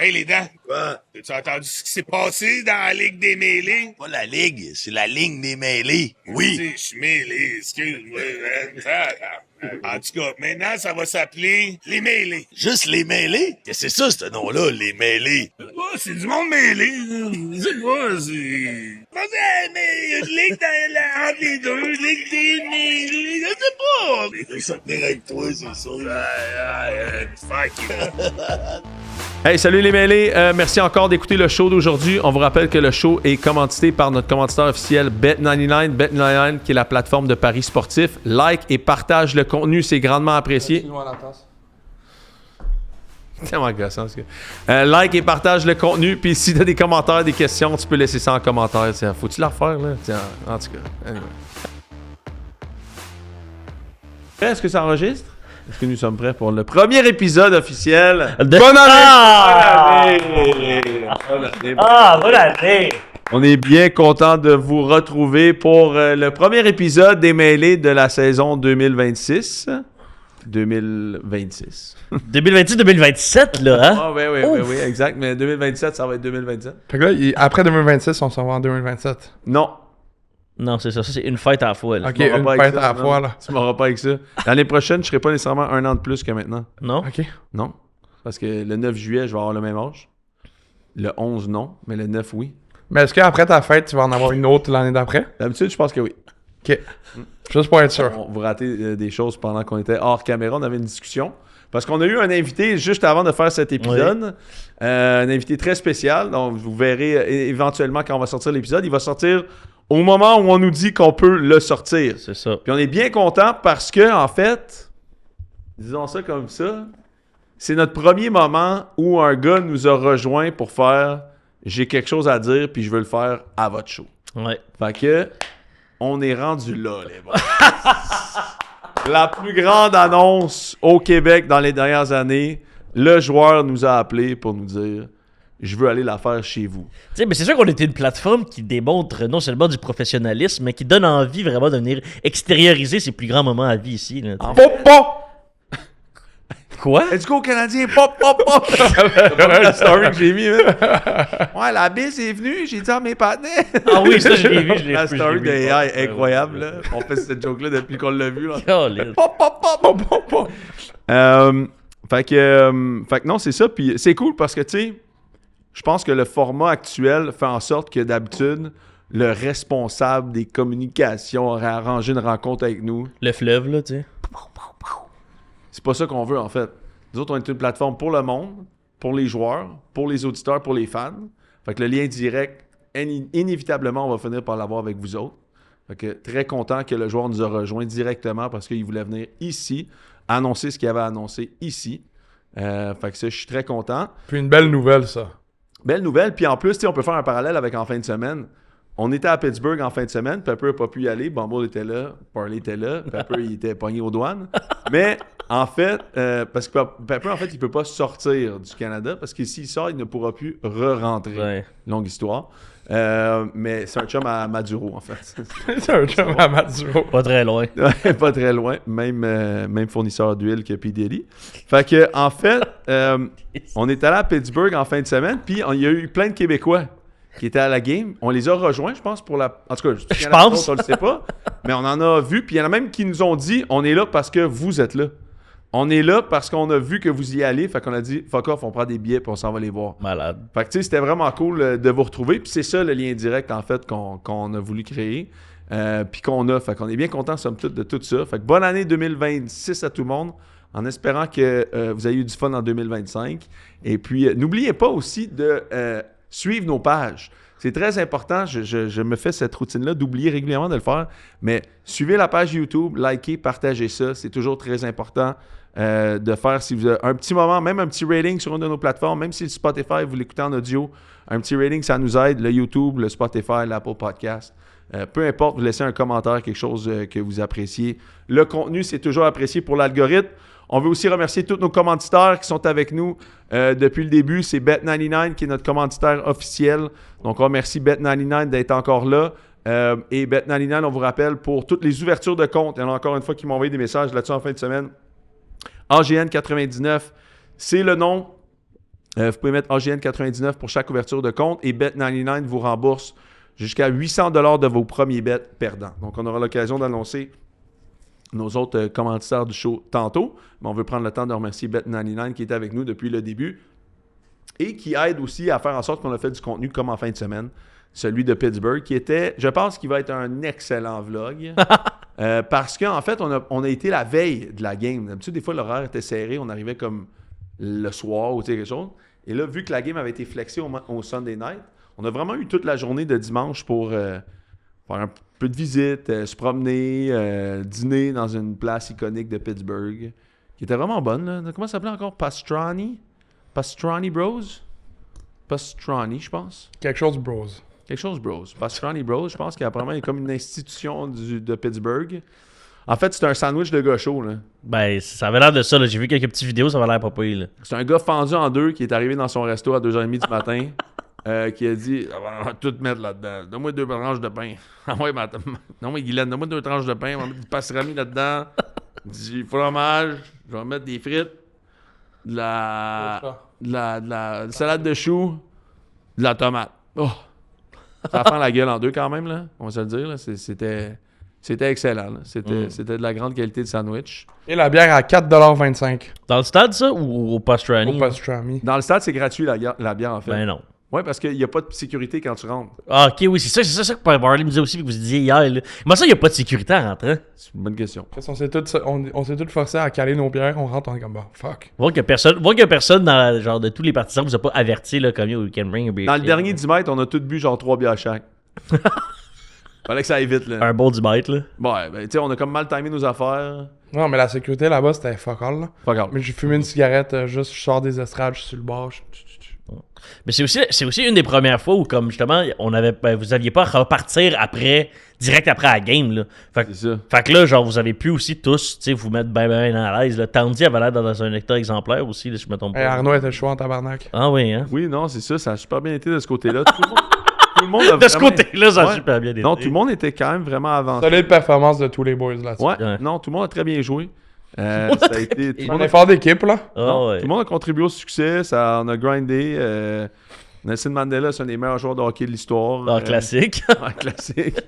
Hey, les dents! Quoi? As-tu entendu ce qui s'est passé dans la Ligue des mêlés? Pas la ligue, c'est la ligne des mêlés. Oui. Je suis mêlé, excuse-moi. En tout cas, maintenant, ça va s'appeler les mêlés. Juste les mêlés? Qu'est-ce que c'est ça, ce nom-là, les mêlés? Oh, c'est du monde mêlé. C'est quoi, c'est... Mais il y a une ligue entre les deux, ligue des mêlés, je sais pas. Je vais tenir avec toi, c'est ça. Fuck you. Hey, salut les mêlés. Merci encore d'écouter le show d'aujourd'hui. On vous rappelle que le show est commandité par notre commanditaire officiel Bet99. Bet99 qui est la plateforme de paris sportifs. Like et partage le contenu, c'est grandement apprécié. C'est tellement gossant, ce gars. Like et partage le contenu. Puis si tu as des commentaires, des questions, tu peux laisser ça en commentaire. Tiens, faut-tu la refaire, là? Tiens, en tout cas. Anyway. Est-ce que ça enregistre? Est-ce que nous sommes prêts pour le premier épisode officiel? Bonne année! Bonne année! Bonne année! On est bien content de vous retrouver pour le premier épisode des mêlés de la saison 2026. 2026. 2026-2027, là, hein? Ah, oui, exact. Mais 2027, ça va être 2027. Fait que là, après 2026, on s'en va en 2027. Non. Non, c'est ça. Ça, c'est une fête à la fois, là. Ok, une fête à la fois, là. Tu m'auras pas avec ça. L'année prochaine, je serai pas nécessairement un an de plus que maintenant. Non? Ok. Non. Parce que le 9 juillet, je vais avoir le même âge. Le 11, non. Mais le 9, oui. Mais est-ce qu'après ta fête, tu vas en avoir une autre l'année d'après? D'habitude, je pense que oui. Ok. Juste pour être sûr. Vous ratez des choses pendant qu'on était hors caméra. On avait une discussion. Parce qu'on a eu un invité juste avant de faire cet épisode. Oui. Un invité très spécial. Donc, vous verrez éventuellement quand on va sortir l'épisode. Il va sortir au moment où on nous dit qu'on peut le sortir. C'est ça. Puis on est bien content parce que, en fait, disons ça comme ça, c'est notre premier moment où un gars nous a rejoint pour faire « J'ai quelque chose à dire, puis je veux le faire à votre show ». Ouais. Fait que, on est rendu là, les boys. La plus grande annonce au Québec dans les dernières années, le joueur nous a appelé pour nous dire « Je veux aller la faire chez vous ». Tu sais, mais c'est sûr qu'on était une plateforme qui démontre non seulement du professionnalisme, mais qui donne envie vraiment de venir extérioriser ses plus grands moments à vie ici. Là, pop, pop! Quoi? Let's go, Canadien! Pop, pop, pop! C'est pas la story que j'ai mis, man. Ouais, la bise est venue, j'ai dit à mes partenaires. Ah oui, ça, je l'ai vu, La story de AI est incroyable, là. On fait cette joke-là depuis qu'on l'a vu, là. Pop, pop, pop, pop, pop, pop! Fait que non, c'est ça. Puis c'est cool parce que, tu sais, je pense que le format actuel fait en sorte que d'habitude, le responsable des communications aurait arrangé une rencontre avec nous. Le fleuve, là, tu sais. C'est pas ça qu'on veut, en fait. Nous autres, on est une plateforme pour le monde, pour les joueurs, pour les auditeurs, pour les fans. Fait que le lien direct, inévitablement, on va finir par l'avoir avec vous autres. Fait que très content que le joueur nous a rejoint directement parce qu'il voulait venir ici, annoncer ce qu'il avait annoncé ici. Fait que ça, je suis très content. Puis une belle nouvelle, ça. Belle nouvelle. Puis en plus, on peut faire un parallèle avec en fin de semaine. On était à Pittsburgh en fin de semaine. Pepper n'a pas pu y aller. Bumble était là. Parley était là. Pepper, il était pogné aux douanes. Mais en fait, parce que Pepper, en fait, il ne peut pas sortir du Canada parce que s'il sort, il ne pourra plus re-rentrer. Ouais. Longue histoire. Mais c'est un chum à Maduro, en fait. C'est un chum à Maduro. Pas très loin. Ouais, pas très loin. Même fournisseur d'huile que P. Diddy. Fait que, en fait, on est allé à Pittsburgh en fin de semaine, puis il y a eu plein de Québécois qui étaient à la game. On les a rejoints, je pense, pour la... En tout cas, je pense. On le sait pas. Mais on en a vu, puis il y en a même qui nous ont dit, on est là parce que vous êtes là. On est là parce qu'on a vu que vous y allez, fait qu'on a dit, fuck off, on prend des billets, puis on s'en va les voir. Malade. Fait que, tu sais, c'était vraiment cool de vous retrouver, puis c'est ça le lien direct, en fait, qu'on a voulu créer, puis qu'on a. Fait qu'on est bien contents, somme toute, de tout ça. Fait que bonne année 2026 à tout le monde, en espérant que vous ayez eu du fun en 2025. Et puis, n'oubliez pas aussi de suivre nos pages. C'est très important, je me fais cette routine-là d'oublier régulièrement de le faire, mais suivez la page YouTube, likez, partagez ça, c'est toujours très important de faire, si vous avez un petit moment, même un petit rating sur une de nos plateformes, même si le Spotify, vous l'écoutez en audio, un petit rating, ça nous aide, le YouTube, le Spotify, l'Apple Podcast. Peu importe, vous laissez un commentaire, quelque chose que vous appréciez. Le contenu, c'est toujours apprécié pour l'algorithme. On veut aussi remercier tous nos commanditaires qui sont avec nous depuis le début. C'est Bet99 qui est notre commanditaire officiel. Donc, on remercie Bet99 d'être encore là. Et Bet99, on vous rappelle, pour toutes les ouvertures de compte, il y en a encore une fois qui m'ont envoyé des messages là-dessus en fin de semaine. AGN99, c'est le nom Vous pouvez mettre AGN99 pour chaque ouverture de compte et Bet99 vous rembourse jusqu'à 800 $ de vos premiers bets perdants. Donc, on aura l'occasion d'annoncer nos autres commanditaires du show tantôt, mais on veut prendre le temps de remercier Bet99 qui était avec nous depuis le début et qui aide aussi à faire en sorte qu'on a fait du contenu comme en fin de semaine, celui de Pittsburgh, qui était, je pense qu'il va être un excellent vlog, parce qu'en fait, on a été la veille de la game. D'habitude, des fois, l'horaire était serré, on arrivait comme le soir ou quelque chose, et là, vu que la game avait été flexée au Sunday night, on a vraiment eu toute la journée de dimanche pour faire un peu de visite, se promener, dîner dans une place iconique de Pittsburgh, qui était vraiment bonne. Là. Comment ça s'appelait encore? Pastrani Bros? Pastrani, je pense. Quelque chose, bros. Quelque chose Bros. Pastrani Bros, je pense qu'il y a vraiment comme une institution de Pittsburgh. En fait, c'est un sandwich de gars chaud, là. Ben, ça avait l'air de ça, là. J'ai vu quelques petites vidéos, ça avait l'air pas pire, là. C'est un gars fendu en deux qui est arrivé dans son resto à 2h30 du matin, qui a dit on va tout mettre là-dedans. Donne-moi 2 tranches de pain. Donne-moi Guylaine, donne-moi 2 tranches de pain. On va mettre du pastrami là-dedans. Du fromage. Je vais mettre des frites. De la salade de choux. De la tomate. Oh! Ça fend la gueule en deux quand même, là. On va se le dire. Là. C'était excellent. Là. C'était de la grande qualité de sandwich. Et la bière à 4,25 $. Dans le stade, ça, ou au Pastrani? Au pastrami. Dans le stade, c'est gratuit la bière, en fait. Ben non. Oui, parce qu'il n'y a pas de sécurité quand tu rentres. Ah, ok, oui, c'est ça que Barley me disait aussi, que vous disiez hier, là. Comment ça, il n'y a pas de sécurité en rentrant? C'est une bonne question. On s'est tous forcés à caler nos bières, on rentre, on est comme bah, fuck. Voir qu'il y a personne dans genre de tous les partisans vous a pas averti là, comme il y a au Weekend Ring. Dans le dernier 10 mètres, on a tous bu genre 3 bières chaque. Fallait que ça aille vite, là. Un bon 10 mètres, là. Ouais, ben, tu sais, on a comme mal timé nos affaires. Non, mais la sécurité là-bas, c'était fuck all. Là. Pas grave. Mais j'ai fumé une cigarette, juste je sors des estrades, je suis sur le bord. Mais c'est aussi une des premières fois où, comme justement, vous aviez pas à repartir direct après la game, là. Fait que là, genre, vous avez pu aussi tous, tu sais, vous mettre bien à l'aise, là. Tandy avait l'air dans un état exemplaire aussi, là, si je me trompe pas. Hey, Arnaud était chaud en tabarnak. Ah oui, hein? Oui, non, c'est ça, ça a super bien été de ce côté-là. Tout le monde a De ce vraiment... côté-là, ça a Ouais. super bien été. Non, tout le monde était quand même vraiment avancé. Solide performance de tous les boys là-dessus. Ouais, non, tout le monde a très bien joué. Ça a été... tout le On monde est a- fort d'équipe là. Ah non, ouais. tout le monde a contribué au succès, on a grindé. Nelson Mandela, c'est un des meilleurs joueurs de hockey de l'histoire. Ah, classique. Ouais, classique.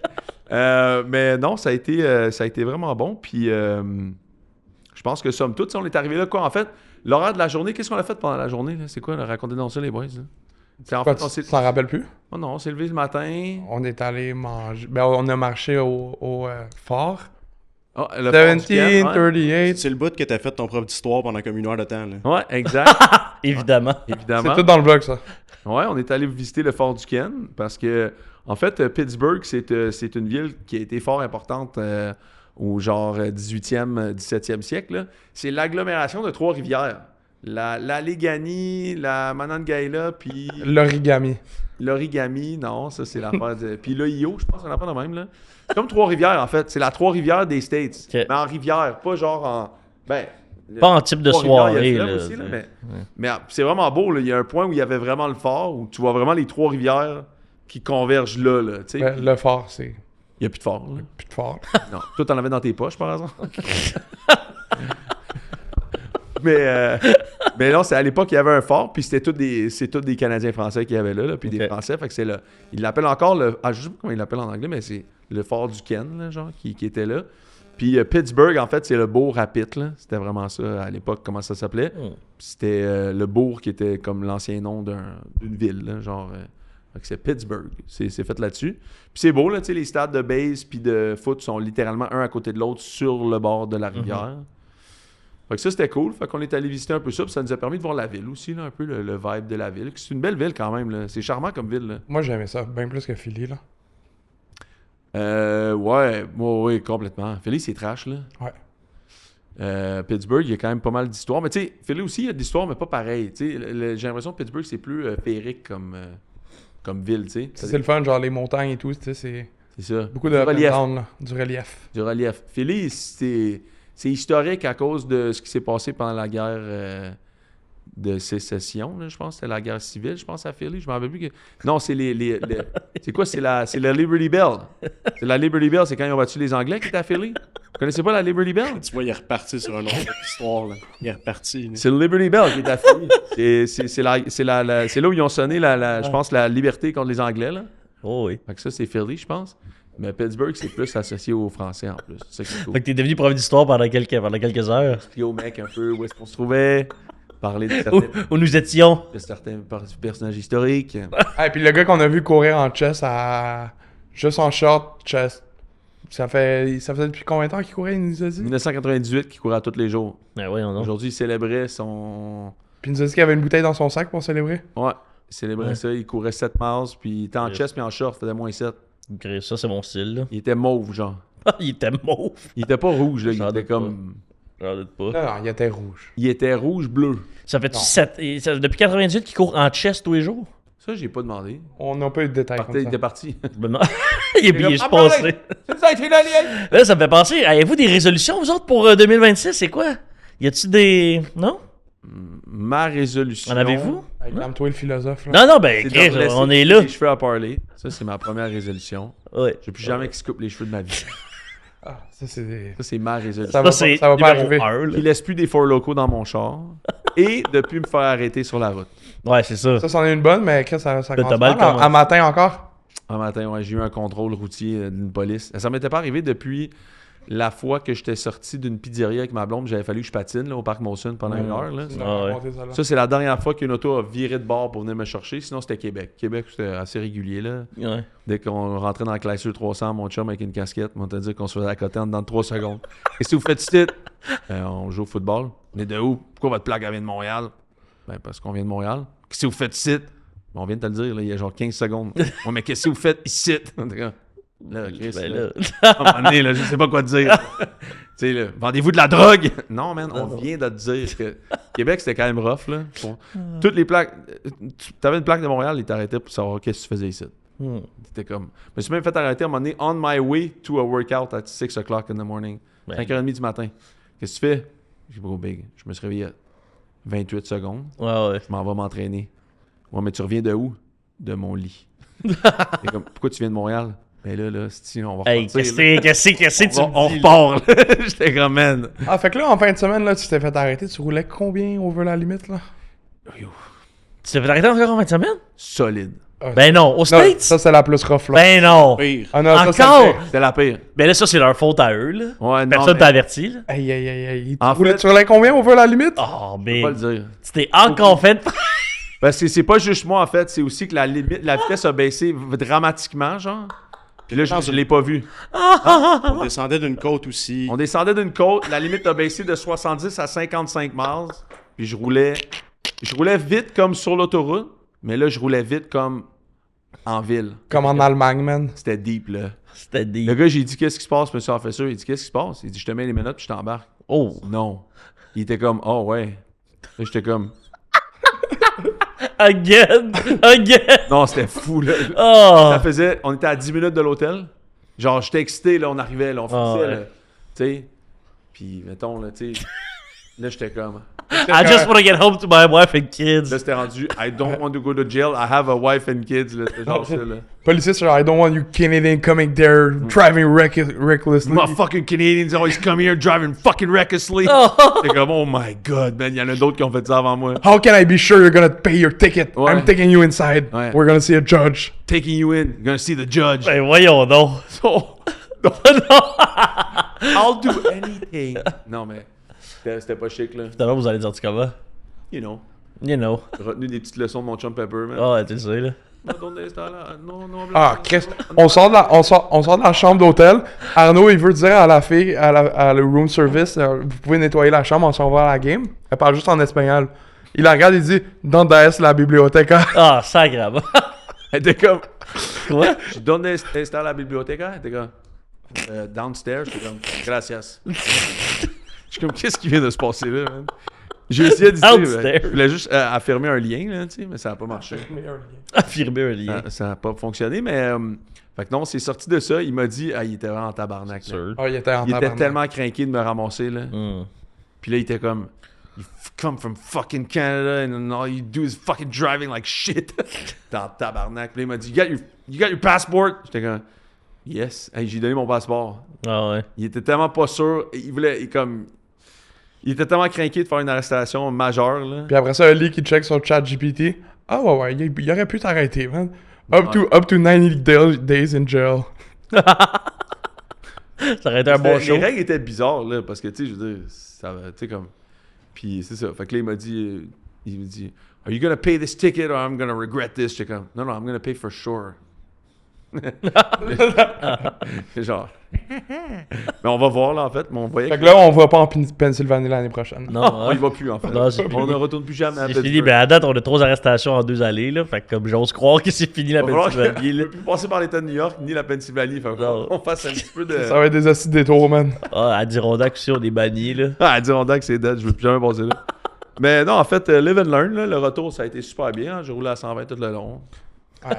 Mais non, ça a été vraiment bon. Puis je pense que somme toute, on est arrivé là, quoi, en fait, l'horaire de la journée, qu'est-ce qu'on a fait pendant la journée? Là? C'est quoi? Là? Racontez-nous ça, les boys. Là. C'est, en Quoi, fait, on tu s'est... t'en rappelles plus? Oh non, on s'est levé le matin. On est allé manger. Ben, on a marché au fort. Oh, le fort du Ken, ouais. 1738. C'est le bout que t'as fait ton propre histoire pendant comme 1 heure de temps. Là. Ouais, exact. Évidemment. Évidemment. C'est tout dans le vlog ça. Ouais, on est allé visiter le fort du Ken parce que, en fait, Pittsburgh, c'est une ville qui a été fort importante au genre 18e, 17e siècle. Là. C'est l'agglomération de Trois-Rivières. La Léganie, la Monongahela, puis L'origami. l'origami. Non, ça, c'est l'affaire de... Puis l'Ohio, je pense qu'on a pas de même, là. C'est comme Trois-Rivières, en fait. C'est la Trois-Rivières des States. Ok. Mais en rivière, pas genre en... Ben... Pas en type de Trois-Rivières, il y a soirée, le là. fleuve aussi, là, mais c'est vraiment beau. Là. Il y a un point où il y avait vraiment le fort, où tu vois vraiment les Trois-Rivières qui convergent là. Là tu sais. Ben, le fort, c'est Il n'y a plus de fort. Là. plus de fort. Non. Toi, t'en avais dans tes poches, par exemple. mais non, c'est à l'époque, il y avait un fort, puis c'est tous des Canadiens français qui avaient là, puis des Ok. Français. Fait que c'est là. Ils l'appellent encore le... Ah, je sais pas comment ils l'appellent en anglais, mais c'est le fort du Ken, là, genre, qui était là. Puis Pittsburgh, en fait, c'est le bourg à Pitt, là. C'était vraiment ça, à l'époque, comment ça s'appelait. Puis c'était le bourg qui était comme l'ancien nom d'une ville, là, genre... fait que c'est Pittsburgh. C'est fait là-dessus. Puis c'est beau, là, tu sais, les stades de base puis de foot sont littéralement un à côté de l'autre sur le bord de la rivière. Fait que ça, c'était cool. Fait qu'on est allé visiter un peu ça, puis ça nous a permis de voir la ville aussi, là, un peu le vibe de la ville. C'est une belle ville quand même, là. C'est charmant comme ville, là. Moi, j'aimais ça, bien plus que Philly, là. Ouais, complètement. Philly, c'est trash, là. Ouais. Pittsburgh, il y a quand même pas mal d'histoires. Mais tu sais, Philly aussi, il y a de l'histoire, mais pas pareil. Tu sais, j'ai l'impression que Pittsburgh, c'est plus féerique comme ville, tu sais. C'est le fun, genre les montagnes et tout, tu sais, c'est C'est ça. beaucoup de Du up and relief. down, là, du relief. Du relief. Philly, c'est historique à cause de ce qui s'est passé pendant la guerre de sécession, là, je pense. C'était la guerre civile, je pense, à Philly. Je m'en rappelle plus. Non, c'est c'est quoi? C'est la Liberty Bell. C'est la Liberty Bell, c'est quand ils ont battu les Anglais qui étaient à Philly. Vous connaissez pas la Liberty Bell? Tu vois, il est reparti sur une autre histoire, là. Il est reparti, là. C'est le Liberty Bell qui est affilié. C'est là où ils ont sonné, je pense, la liberté contre les Anglais, là. Oh oui. Fait que ça, c'est Philly, je pense. Mais Pittsburgh, c'est plus associé aux Français, en plus. C'est ça qui est cool. Fait que t'es devenu prof d'histoire pendant quelques heures. Expliquer au mec un peu où est-ce qu'on se trouvait, parler de Où nous étions. certains personnages historiques. Et puis le gars qu'on a vu courir en chest juste en short chest. Ça faisait depuis combien de temps qu'il courait, il nous a dit? 1998, qui courait à tous les jours. Ben voyons donc. Aujourd'hui, il célébrait son... Puis il nous a dit qu'il y avait une bouteille dans son sac pour célébrer. Ouais, il célébrait ça. Il courait 7 miles, puis il était en chest puis en short, il faisait moins 7. Ok, ça, c'est mon style, là. Il était mauve, genre. Il était mauve. Il était pas rouge, là. Il J'en était doute comme... J'en doute pas. Non, il était rouge. Il était rouge-bleu. Ça fait depuis 98 qu'il court en chest tous les jours? Ça, j'ai pas demandé. On n'a pas eu de détails comme Il ça. était parti. Ben non. il est juste passé. C'est ça, il fait la ligne! Là, ça me fait penser. Avez-vous des résolutions, vous autres, pour 2026? C'est quoi? Y a-tu des. Non? Ma résolution... En avez-vous? Calme-toi le philosophe, là. Non, non, ben, C'est Chris, de laisser on est là. les cheveux à parler. Ça, c'est ma première résolution. Ouais. Je veux plus jamais qu'il se coupe les cheveux de ma vie. Ah, ça, c'est des... Ça, c'est ma résolution. Ça va Ça, c'est ça va pas numéro arriver. 1, là. Qu'il laisse plus des four locaux dans mon char. Et de plus me faire arrêter sur la route. Ouais, c'est ça. Ça, c'en est une bonne, mais Chris, ça t'as commence mal mal. commencé. À matin encore? Un matin, ouais, j'ai eu un contrôle routier d'une police. Ça m'était pas arrivé depuis la fois que j'étais sorti d'une pizzeria avec ma blonde. J'avais fallu que je patine là, au parc Molson pendant une heure. Là. Tu nous as Ah ouais. raconté ça, là. Ça, c'est la dernière fois qu'une auto a viré de bord pour venir me chercher. Sinon, c'était Québec. Québec, c'était assez régulier. Là. Ouais. Dès qu'on rentrait dans la Chrysler 300, mon chum avec une casquette, on t'a dit qu'on se faisait à côté en dedans de 3 secondes. Qu'est-ce que vous faites ici? On joue au football. On est de où? Pourquoi votre plaque vient de Montréal? Ben, parce qu'on vient de Montréal. Qu'est-ce que vous faites ici? Ben, on vient de te le dire, là, il y a genre 15 secondes. Ouais, mais qu'est-ce que vous faites ici? Là, Chris, Ben là, là. à un moment donné, là, je sais pas quoi te dire. Tu sais, là, vendez-vous de la drogue? Non, man, on vient de te dire que Québec, c'était quand même rough, là. Toutes les plaques... T'avais une plaque de Montréal, ils t'arrêtaient pour savoir qu'est-ce que tu faisais ici. C'était comme... Je me suis même fait arrêter à un moment donné, on my way to a workout at 6 o'clock in the morning. Ben. 5h30 du matin. Qu'est-ce que tu fais? J'ai pas big. Je me suis réveillé à 28 secondes. Ouais, ouais. Je m'en vais m'entraîner. Ouais, mais tu reviens de où? De mon lit. C'est comme, pourquoi tu viens de Montréal? Ben là, si on va Hey, repartir. Là. qu'est-ce que tu On me dis, là? repart, là. J'étais comme, man. Ah, fait que là, en fin de semaine, là, tu t'es fait arrêter. Tu roulais combien over la limite, là? Yo, Tu t'es fait arrêter encore en fin de semaine? solide. Ben non, aux Non, States? ça, c'est la plus rough, là. Ben non! Pire. Ah non, ça, c'est Encore? le pire. C'était la pire. Ben là, ça, c'est leur faute à eux, là. Ouais, non, Personne mais t'a averti, là. Aïe, aïe, aïe, aïe. En fait- Tu roulais combien over la limite? Oh, je mais. peux pas le dire. Tu t'es encore fait. Parce que c'est pas juste moi, en fait. C'est aussi que la vitesse a baissé dramatiquement, genre. Puis là, je l'ai pas vu. On descendait d'une côte aussi. On descendait d'une côte, la limite a baissé de 70 à 55 miles. Puis je roulais vite comme sur l'autoroute, mais là, je roulais vite comme en ville. Comme en Allemagne, man. C'était deep, là. C'était des. Le gars, j'ai dit, qu'est-ce qui se passe, monsieur officer? Il dit, qu'est-ce qui se passe? Il dit, je te mets les menottes puis je t'embarque. Oh! Non. Il était comme, oh ouais. Là, j'étais comme, Again! non, c'était fou, là. Oh! Ça faisait, on était à 10 minutes de l'hôtel. Genre, j'étais excité, là, on arrivait, là, on finissait, ouais. là. Tu sais. Puis, mettons, là, tu sais. Là, j'étais comme. I just want to get home to my wife and kids. Là, c'était rendu, I don't want to go to jail, I have a wife and kids, là. C'était genre ça, là. Policier, c'est genre, I don't want you Canadian coming there driving recklessly. Motherfucking Canadians always come here driving fucking recklessly. J'étais comme, oh my god, man. Il y en a d'autres qui ont fait ça avant moi. How can I be sure you're gonna pay your ticket? Ouais. I'm taking you inside. Ouais. We're gonna see a judge. Taking you in, you're gonna see the judge. Ben voyons donc. So, I'll do anything. Non, mais c'était pas chic, là. Tout à l'heure, vous allez dire tu comment? You know. You know. J'ai retenu des petites leçons de mon chum Pepper, man. Ah, ouais, tu sais, là. Non, Ah, Chris. On sort de la chambre d'hôtel. Arnaud, il veut dire à la fille, à le room service, vous pouvez nettoyer la chambre, on s'en va à la game. Elle parle juste en espagnol. Il la regarde, il dit, ¿Dónde es la biblioteca? Ah, sacrément. Elle était comme, Quoi? je donne à la bibliothèque. Elle était comme, downstairs. J'étais comme, gracias. Je suis comme, qu'est-ce qui vient de se passer là, man? J'ai essayé de Downstairs. je voulais juste affirmer un lien, là, tu sais, mais ça n'a pas marché. Affirmer un lien. Ça n'a pas fonctionné, mais fait que non, c'est sorti de ça. Il m'a dit, il était vraiment en tabarnak. Là. Sûr. Ah, il était en Il était tabarnak. tellement craqué de me ramasser, là. Hmm. Puis là, il était comme, you come from fucking Canada and all you do is fucking driving like shit. T'es en tabarnak. Puis là, il m'a dit, you got your passport? J'étais comme, Yes. Hey, j'ai donné mon passeport. Ah ouais. Il était tellement pas sûr. Il était tellement craqué de faire une arrestation majeure, là. Puis après ça, un lit qui check sur ChatGPT. Ah ouais, il aurait pu t'arrêter, man. Up to 90 days in jail. Ça aurait été un bon show. Les règles étaient bizarres, là, parce que, tu sais, je veux dire, ça va, tu sais, comme... Puis c'est ça. Fait que là, il me dit, Are you gonna pay this ticket or I'm gonna regret this? J'étais comme, no, I'm gonna pay for sure. Genre. Mais on va voir, là, en fait. Mais on voyait Fait que là, on va pas en Pennsylvanie l'année prochaine. Non, il va plus, en fait. Non, c'est On ne retourne plus jamais à c'est fini. Pittsburgh. Mais à date, on a 3 arrestations en 2 allées, là. Fait que comme j'ose croire que c'est fini la Il va falloir Pennsylvanie, qu'on là. peut plus passer par l'État de New York ni la Pennsylvanie. Fait Non. qu'on fasse un petit peu de... Ça va être des acides détours, man. Ah, à Dirondac aussi, on est bannis, là. Ah, Adirondack, c'est dead. Je veux plus jamais passer là. Mais non, en fait, live and learn, là, le retour, ça a été super bien. Hein. J'ai roulé à 120 tout le long. Ouais,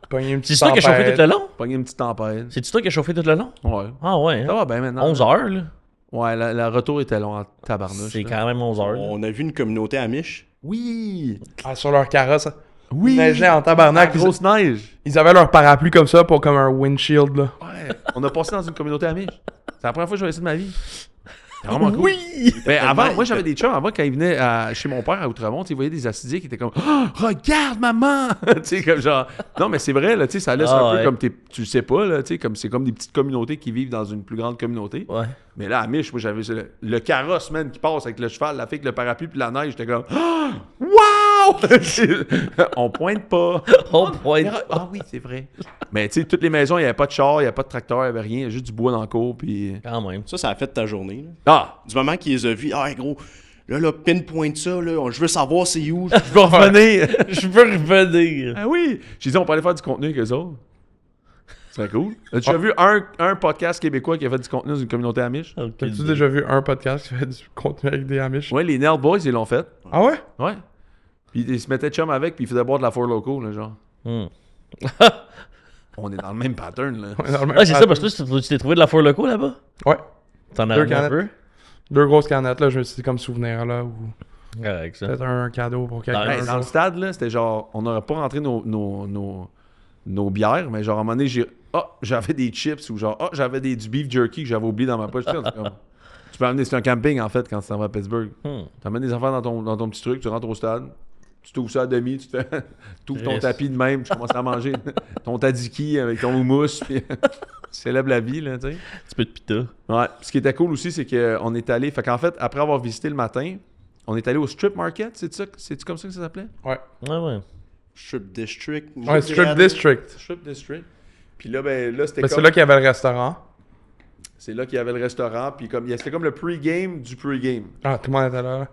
pogné une petite C'est toi qui as chauffé tout le long? Pogné une petite tempête. C'est-tu toi qui as chauffé tout le long? Ouais. Ah ouais, Ça hein? va bien maintenant. 11 heures, là. Ouais, le retour était long en tabarnouche. C'est là. quand même 11 heures. là. On a vu une communauté amish. Oui! Ah, sur leur carrosse. Oui! Il neigeait en tabarnak. La grosse neige! Ils avaient leur parapluie comme ça pour comme un windshield, là. Ouais! On a passé dans une communauté amiche. C'est la première fois que je voyais ça de ma vie. C'est vraiment cool. Oui! Mais avant, moi j'avais des chums avant quand ils venaient chez mon père à Outremont, ils voyaient des assidiés qui étaient comme oh, regarde maman! Tu sais, comme genre. Non, mais c'est vrai, là, tu sais, ça laisse un peu comme tu le sais pas, là, tu sais, comme c'est comme des petites communautés qui vivent dans une plus grande communauté. Ouais. Mais là, à Mich, moi j'avais le carrosse, man, qui passe avec le cheval, la fille avec le parapluie puis la neige, j'étais comme oh, wow! On pointe pas. On pointe. Ah oui, c'est vrai. Mais tu sais, toutes les maisons, il n'y avait pas de char, il n'y avait pas de tracteur, il n'y avait rien, il y avait juste du bois dans le cour, puis. Quand même. Ça a fait ta journée. Là. Ah! Du moment qu'ils les ont vus, ah gros, là, pinpoint ça, là, je veux savoir c'est où. Je veux revenir! Je veux revenir. Ah oui! J'ai dit, on peut aller faire du contenu avec eux autres. C'est cool. As-tu déjà vu un podcast québécois qui a fait du contenu dans une communauté amish? As-tu déjà vu un podcast qui fait du contenu avec des Amish? Ouais, les Nail Boys, ils l'ont fait. Ah ouais? Ouais. Puis ils se mettaient chum avec, puis ils faisaient boire de la Four Loco, là, genre. On est dans le même pattern, là. On est dans le même Ah, c'est ça, pattern. parce que toi, tu t'es trouvé de la Four Loco là-bas? Ouais. T'en as Deux un canettes. peu? 2 grosses canettes, là, je me suis dit comme souvenir, là, ou Correct, ça. peut-être un cadeau pour quelqu'un. Hey, dans le stade, là, c'était genre, on n'aurait pas rentré nos bières, mais genre, à un moment donné, j'avais des chips ou genre, j'avais du beef jerky que j'avais oublié dans ma poche. Tu peux amener, c'est un camping, en fait, quand tu t'en vas à Pittsburgh. Tu amènes des affaires dans ton petit truc, tu rentres au stade, tu t'ouvres ça à demi, tu te fais, t'ouvres ton Yes. tapis de même, tu commences à manger ton tzatziki avec ton houmous, puis tu célèbres la vie, là, tu sais. Un petit peu de pita. Ouais. Puis ce qui était cool aussi, c'est qu'on est allé, fait qu'en fait, après avoir visité le matin, on est allé au Strip Market, c'est comme ça que ça s'appelait? Ouais, ouais. Strip District. Ouais, Strip District. Strip District. Puis là, c'était Ben, comme... c'est là qu'il y avait le restaurant. C'est là qu'il y avait le restaurant, puis c'était comme le pre-game du pre-game. Ah, tout le monde était là.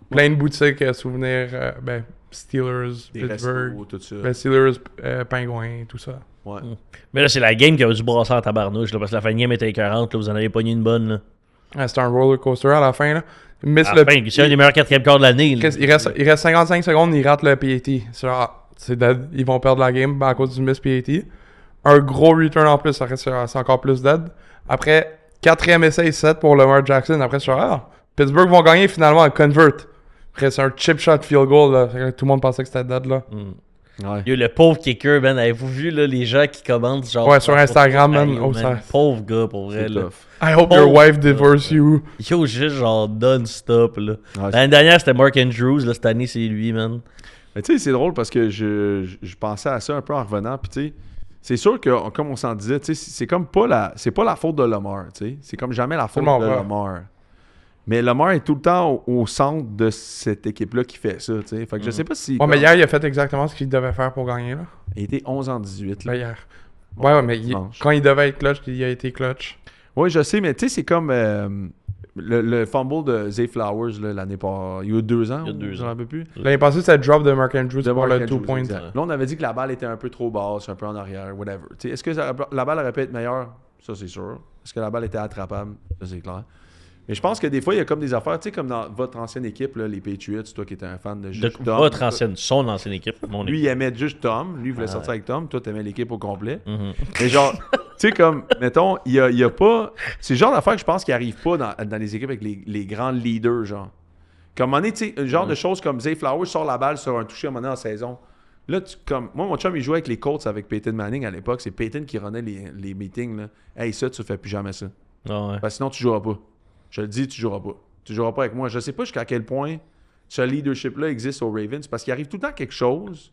Plein de boutiques, souvenirs, Steelers, Des Pittsburgh. restos, tout ça. Ben, Steelers, Pingouins, tout ça. Ouais. Mais là, c'est la game qui a dû brasser en tabarnouche, là, parce que la fin de game était écœurante, là, vous en avez pogné une bonne, là. Ah, c'était un roller coaster à la fin, là. Ils missent À le... la fin, c'est un des meilleurs quatrième quarts de l'année, là. Il reste 55 secondes, ils ratent le PAT. C'est dead. Ils vont perdre la game à cause du miss PAT. Un gros return en plus, c'est encore plus dead. Après, 4e essai 7 pour Lamar Jackson. Après, Pittsburgh vont gagner finalement un convert. Après, c'est un chip shot field goal. Là. Fait que tout le monde pensait que c'était dead. Là. Ouais. Yo, le pauvre kicker, man. Avez-vous vu là, les gens qui commentent genre. Ouais, sur Instagram, man. Yo, Oh, ça- Pauvre gars, pour vrai. C'est Là. tough. I hope Oh, your wife divorce you. Yo, juste genre non-stop. Là. Ouais, L'année dernière, c'était Mark Andrews. Là, cette année, c'est lui, man. Mais tu sais, c'est drôle parce que je pensais à ça un peu en revenant. Puis tu sais, c'est sûr que, comme on s'en disait, tu sais, c'est comme pas la faute de Lamar. Tu sais, c'est comme jamais la faute Tellement de vrai. Lamar. Mais Lamar est tout le temps au centre de cette équipe-là qui fait ça. Tu sais, fait que je sais pas si. Ouais, mais hier, il a fait exactement ce qu'il devait faire pour gagner. Là. Il était 11 en 18. Là. Ben, hier. Ouais, mais dimanche. quand il devait être clutch, il a été clutch. Oui, je sais, mais tu sais, c'est comme le fumble de Zay Flowers là, l'année passée. Il y a 2 ans. Il y a 2 je ans. m'en rappelle plus. L'année passée, c'était le drop de Mark Andrews De pour Mark le 2 Andrews, points. exact. Là, on avait dit que la balle était un peu trop basse, un peu en arrière, whatever. Tu sais, est-ce que la balle aurait pu être meilleure? Ça, c'est sûr. Est-ce que la balle était attrapable? Ça, c'est clair. Mais je pense que des fois, il y a comme des affaires, tu sais, comme dans votre ancienne équipe, là, les Patriots, toi qui étais un fan de De juste Tom. votre ancienne, son ancienne équipe. Mon Lui, équipe. il aimait juste Tom. Lui, il voulait sortir avec Tom. Toi, t'aimais l'équipe au complet. Mhm. Mais genre, tu sais, comme, mettons, il y a pas... C'est le genre d'affaires que je pense qui arrive pas dans les équipes avec les grands leaders, genre. Comme, à un moment donné, tu sais, un genre de choses comme Zay Flowers sort la balle sur un toucher à un moment donné en saison. Là, comme moi, mon chum, il jouait avec les Colts avec Peyton Manning à l'époque. C'est Peyton qui runnait les meetings. Là. Hey, ça, tu fais plus jamais ça. Ah ouais. Parce que sinon, tu joueras pas. Je le dis, tu joueras pas. Tu joueras pas avec moi. Je sais pas jusqu'à quel point ce leadership-là existe aux Ravens parce qu'il arrive tout le temps quelque chose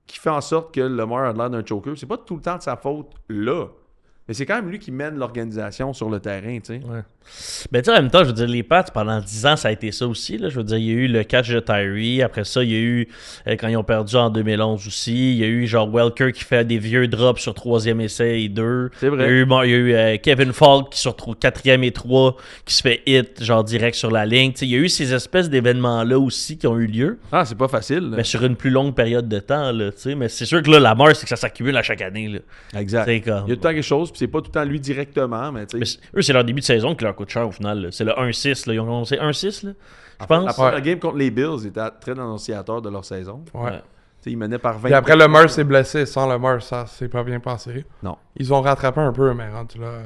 qui fait en sorte que Lamar a l'air d'un choker. C'est pas tout le temps de sa faute là. Mais c'est quand même lui qui mène l'organisation sur le terrain, tu sais. Ouais. Ben, tu sais, en même temps, je veux dire, les Pats, pendant 10 ans, ça a été ça aussi. Là. Je veux dire, il y a eu le catch de Tyree. Après ça, il y a eu, quand ils ont perdu en 2011 aussi, il y a eu genre Welker qui fait des vieux drops sur 3e essai et 2. C'est vrai. Il y a eu Kevin Falk qui sur 4e et 3 qui se fait hit, genre direct sur la ligne. Tu sais, il y a eu ces espèces d'événements-là aussi qui ont eu lieu. Ah, c'est pas facile. Là. Mais sur une plus longue période de temps, là, tu sais. Mais c'est sûr que là, la mort, c'est que ça s'accumule à chaque année, là. Exact. C'est comme... Il y a tout le temps quelque chose, puis c'est pas tout le temps lui directement, mais tu sais. Eux, c'est leur début de saison qui leur coûte cher au final. Là. C'est le 1-6. Là. Ils ont commencé 1-6, là, je pense. La première game contre les Bills, ils étaient très annonciateurs de leur saison. Ouais. Tu sais, ils menaient par 20. Puis après, Lemar s'est blessé. Sans Lemar, ça s'est pas bien passé. Non. Ils ont rattrapé un peu, mais rendu là...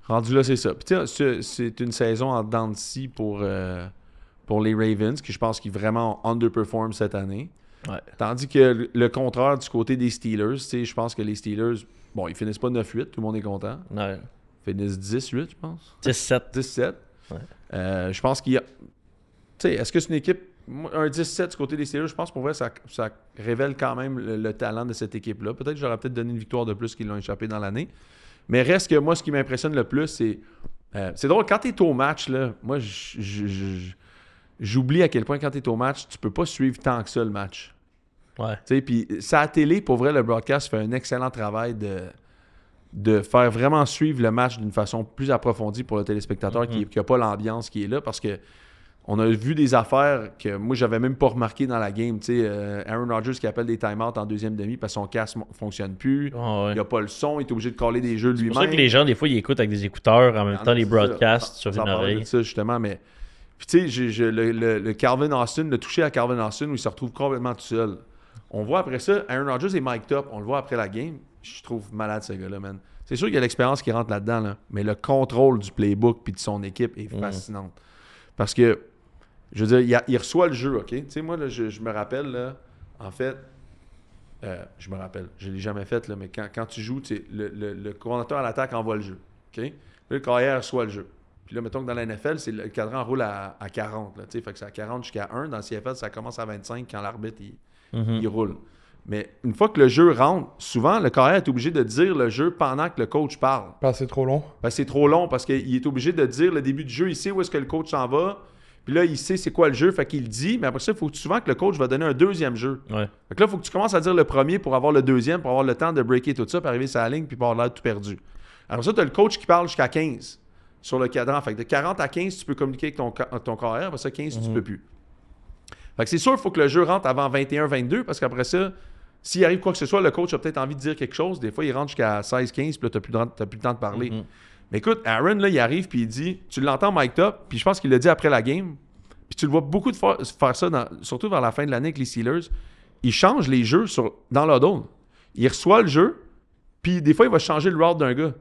Rendu là, c'est ça. Puis tu sais, c'est une saison en dents de scie pour les Ravens, qui je pense qu'ils vraiment underperform cette année. Ouais. Tandis que le contraire du côté des Steelers, tu sais, je pense que les Steelers, bon, ils finissent pas 9-8, tout le monde est content. Ouais. Ils finissent 10-8, je pense. 17. 17. Ouais. Je pense qu'il y a... Tu sais, est-ce que c'est une équipe... Un 17 du côté des Steelers, je pense pour vrai, ça révèle quand même le talent de cette équipe-là. Peut-être que j'aurais peut-être donné une victoire de plus qu'ils l'ont échappé dans l'année. Mais reste que moi, ce qui m'impressionne le plus, c'est... c'est drôle, quand t'es au match, là, moi, j'oublie à quel point quand t'es au match, tu peux pas suivre tant que ça le match. Ouais. Tu sais, puis ça à télé, pour vrai, le broadcast fait un excellent travail de faire vraiment suivre le match d'une façon plus approfondie pour le téléspectateur qui n'a pas l'ambiance qui est là, parce que on a vu des affaires que moi, j'avais même pas remarqué dans la game. Tu sais, Aaron Rodgers qui appelle des time-outs en deuxième demi parce que son casque fonctionne plus. Oh, ouais. Il n'y a pas le son, il est obligé de caller des jeux lui-même. C'est pour ça que les gens, des fois, ils écoutent avec des écouteurs en même temps les broadcasts Ça, sur on une parlait oreille. de ça, justement, mais... Puis tu sais, le Calvin Austin, le toucher à Calvin Austin où il se retrouve complètement tout seul. On voit après ça, Aaron Rodgers est mic'd up. On le voit après la game. Je trouve malade ce gars-là, man. C'est sûr qu'il y a l'expérience qui rentre là-dedans, là, mais le contrôle du playbook puis de son équipe est fascinant. Parce que, je veux dire, il reçoit le jeu, OK? Tu sais, moi, là, je me rappelle, là, en fait, je me rappelle, je ne l'ai jamais fait, là, mais quand tu joues, le coordinateur à l'attaque envoie le jeu, OK? Là, le carrière reçoit le jeu. Puis là, mettons que dans la NFL, le cadran roule à 40, là, tu sais, fait que c'est à 40 jusqu'à 1. Dans le CFL, ça commence à 25 quand l'arbitre, il roule. Mais une fois que le jeu rentre, souvent, le carrière est obligé de dire le jeu pendant que le coach parle. Parce que c'est trop long. Parce que c'est trop long, parce qu'il est obligé de dire le début du jeu, il sait où est-ce que le coach s'en va, puis là, il sait c'est quoi le jeu, fait qu'il le dit, mais après ça, il faut souvent que le coach va donner un deuxième jeu. Ouais. Fait que là, il faut que tu commences à dire le premier pour avoir le deuxième, pour avoir le temps de breaker tout ça, puis arriver sur la ligne, puis pas avoir l'air tout perdu. Alors ça, tu as le coach qui parle jusqu'à 15 sur le cadran. Fait que de 40 à 15, tu peux communiquer avec ton carrière, après ça, 15, tu peux plus. Fait que c'est sûr, il faut que le jeu rentre avant 21-22, parce qu'après ça, s'il arrive quoi que ce soit, le coach a peut-être envie de dire quelque chose. Des fois, il rentre jusqu'à 16-15, puis là, tu n'as plus le temps de parler. Mais écoute, Aaron, là, il arrive, puis il dit, tu l'entends mic'd up, puis je pense qu'il l'a dit après la game, puis tu le vois beaucoup de faire ça, surtout vers la fin de l'année avec les Steelers. Il change les jeux dans l'huddle. Il reçoit le jeu, puis des fois, il va changer le route d'un gars.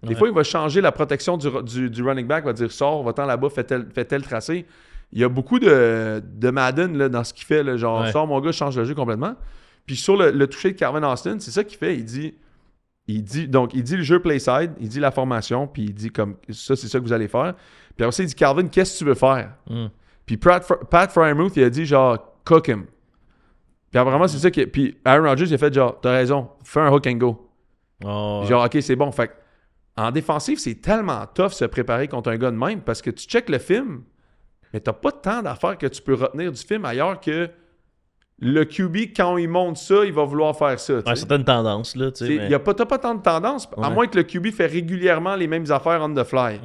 Des fois, il va changer la protection du running back, va dire, sors, va-t'en là-bas, fais tel tracé. Il y a beaucoup de Madden là, dans ce qu'il fait, là, genre, sors mon gars, change le jeu complètement. Puis sur le toucher de Calvin Austin, c'est ça qu'il fait. Il dit le jeu play side, il dit la formation, puis il dit comme ça, c'est ça que vous allez faire. Puis après ça, il dit Calvin, qu'est-ce que tu veux faire? Puis Pat Fryermuth, il a dit genre cook him. Puis apparemment, c'est ça que. Puis Aaron Rodgers, il a fait genre, t'as raison, fais un hook and go. Puis genre, ok, c'est bon. Fait en défensive, c'est tellement tough se préparer contre un gars de même parce que tu checkes le film, mais t'as pas tant d'affaires que tu peux retenir du film ailleurs que. Le QB, quand il monte ça, il va vouloir faire ça. Ouais, certaines tendances, là. Tu sais, t'as pas tant de tendance, à moins que le QB fait régulièrement les mêmes affaires on the fly.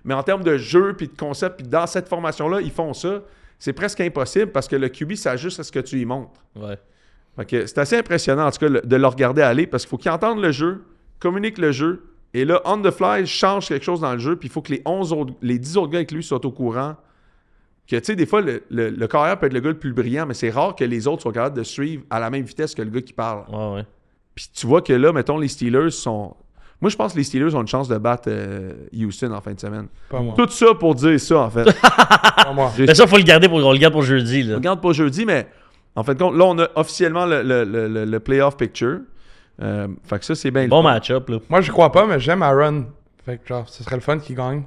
Mais en termes de jeu, puis de concept, puis dans cette formation-là, ils font ça. C'est presque impossible parce que le QB s'ajuste à ce que tu y montres. Ouais. Fait que c'est assez impressionnant, en tout cas, de le regarder aller parce qu'il faut qu'il entende le jeu, communique le jeu, et là, on the fly, change quelque chose dans le jeu, puis il faut que les 10 autres gars avec lui soient au courant. Que, tu sais, des fois, le carrière peut être le gars le plus brillant, mais c'est rare que les autres soient capables de suivre à la même vitesse que le gars qui parle. Ouais. Puis tu vois que là, mettons, les Steelers sont... Moi, je pense que les Steelers ont une chance de battre Houston en fin de semaine. Pas moi. Tout ça pour dire ça, en fait. Pas moi. Mais ça, on le garde pour jeudi, là. On regarde pour jeudi, mais En fin de compte, là, on a officiellement le playoff picture. Fait que ça, c'est bien Bon le fun. match-up, là. Moi, je crois pas, mais j'aime Aaron. Fait que genre, ce serait le fun qu'il gagne.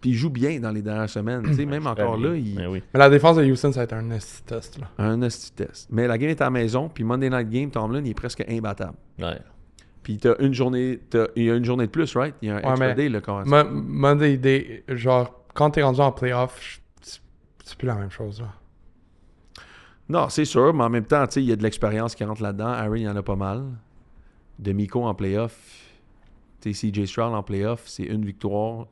Puis il joue bien dans les dernières semaines. Tu sais, même encore là, il Ben oui. Mais la défense de Houston, ça va être un nasty test, là. a un hostie test. Mais la game est à la maison, puis Monday Night Game, Tomlin, il est presque imbattable. Ouais. Puis il y a une journée de plus, right? Il y a un extra mais day, là, quand Monday Day, genre, quand t'es rendu en playoff, c'est plus la même chose, là. Non, c'est sûr, mais en même temps, tu sais, il y a de l'expérience qui rentre là-dedans. Aaron, il y en a pas mal. Demico en playoff. Tu sais, CJ Stroud en playoff, c'est une victoire.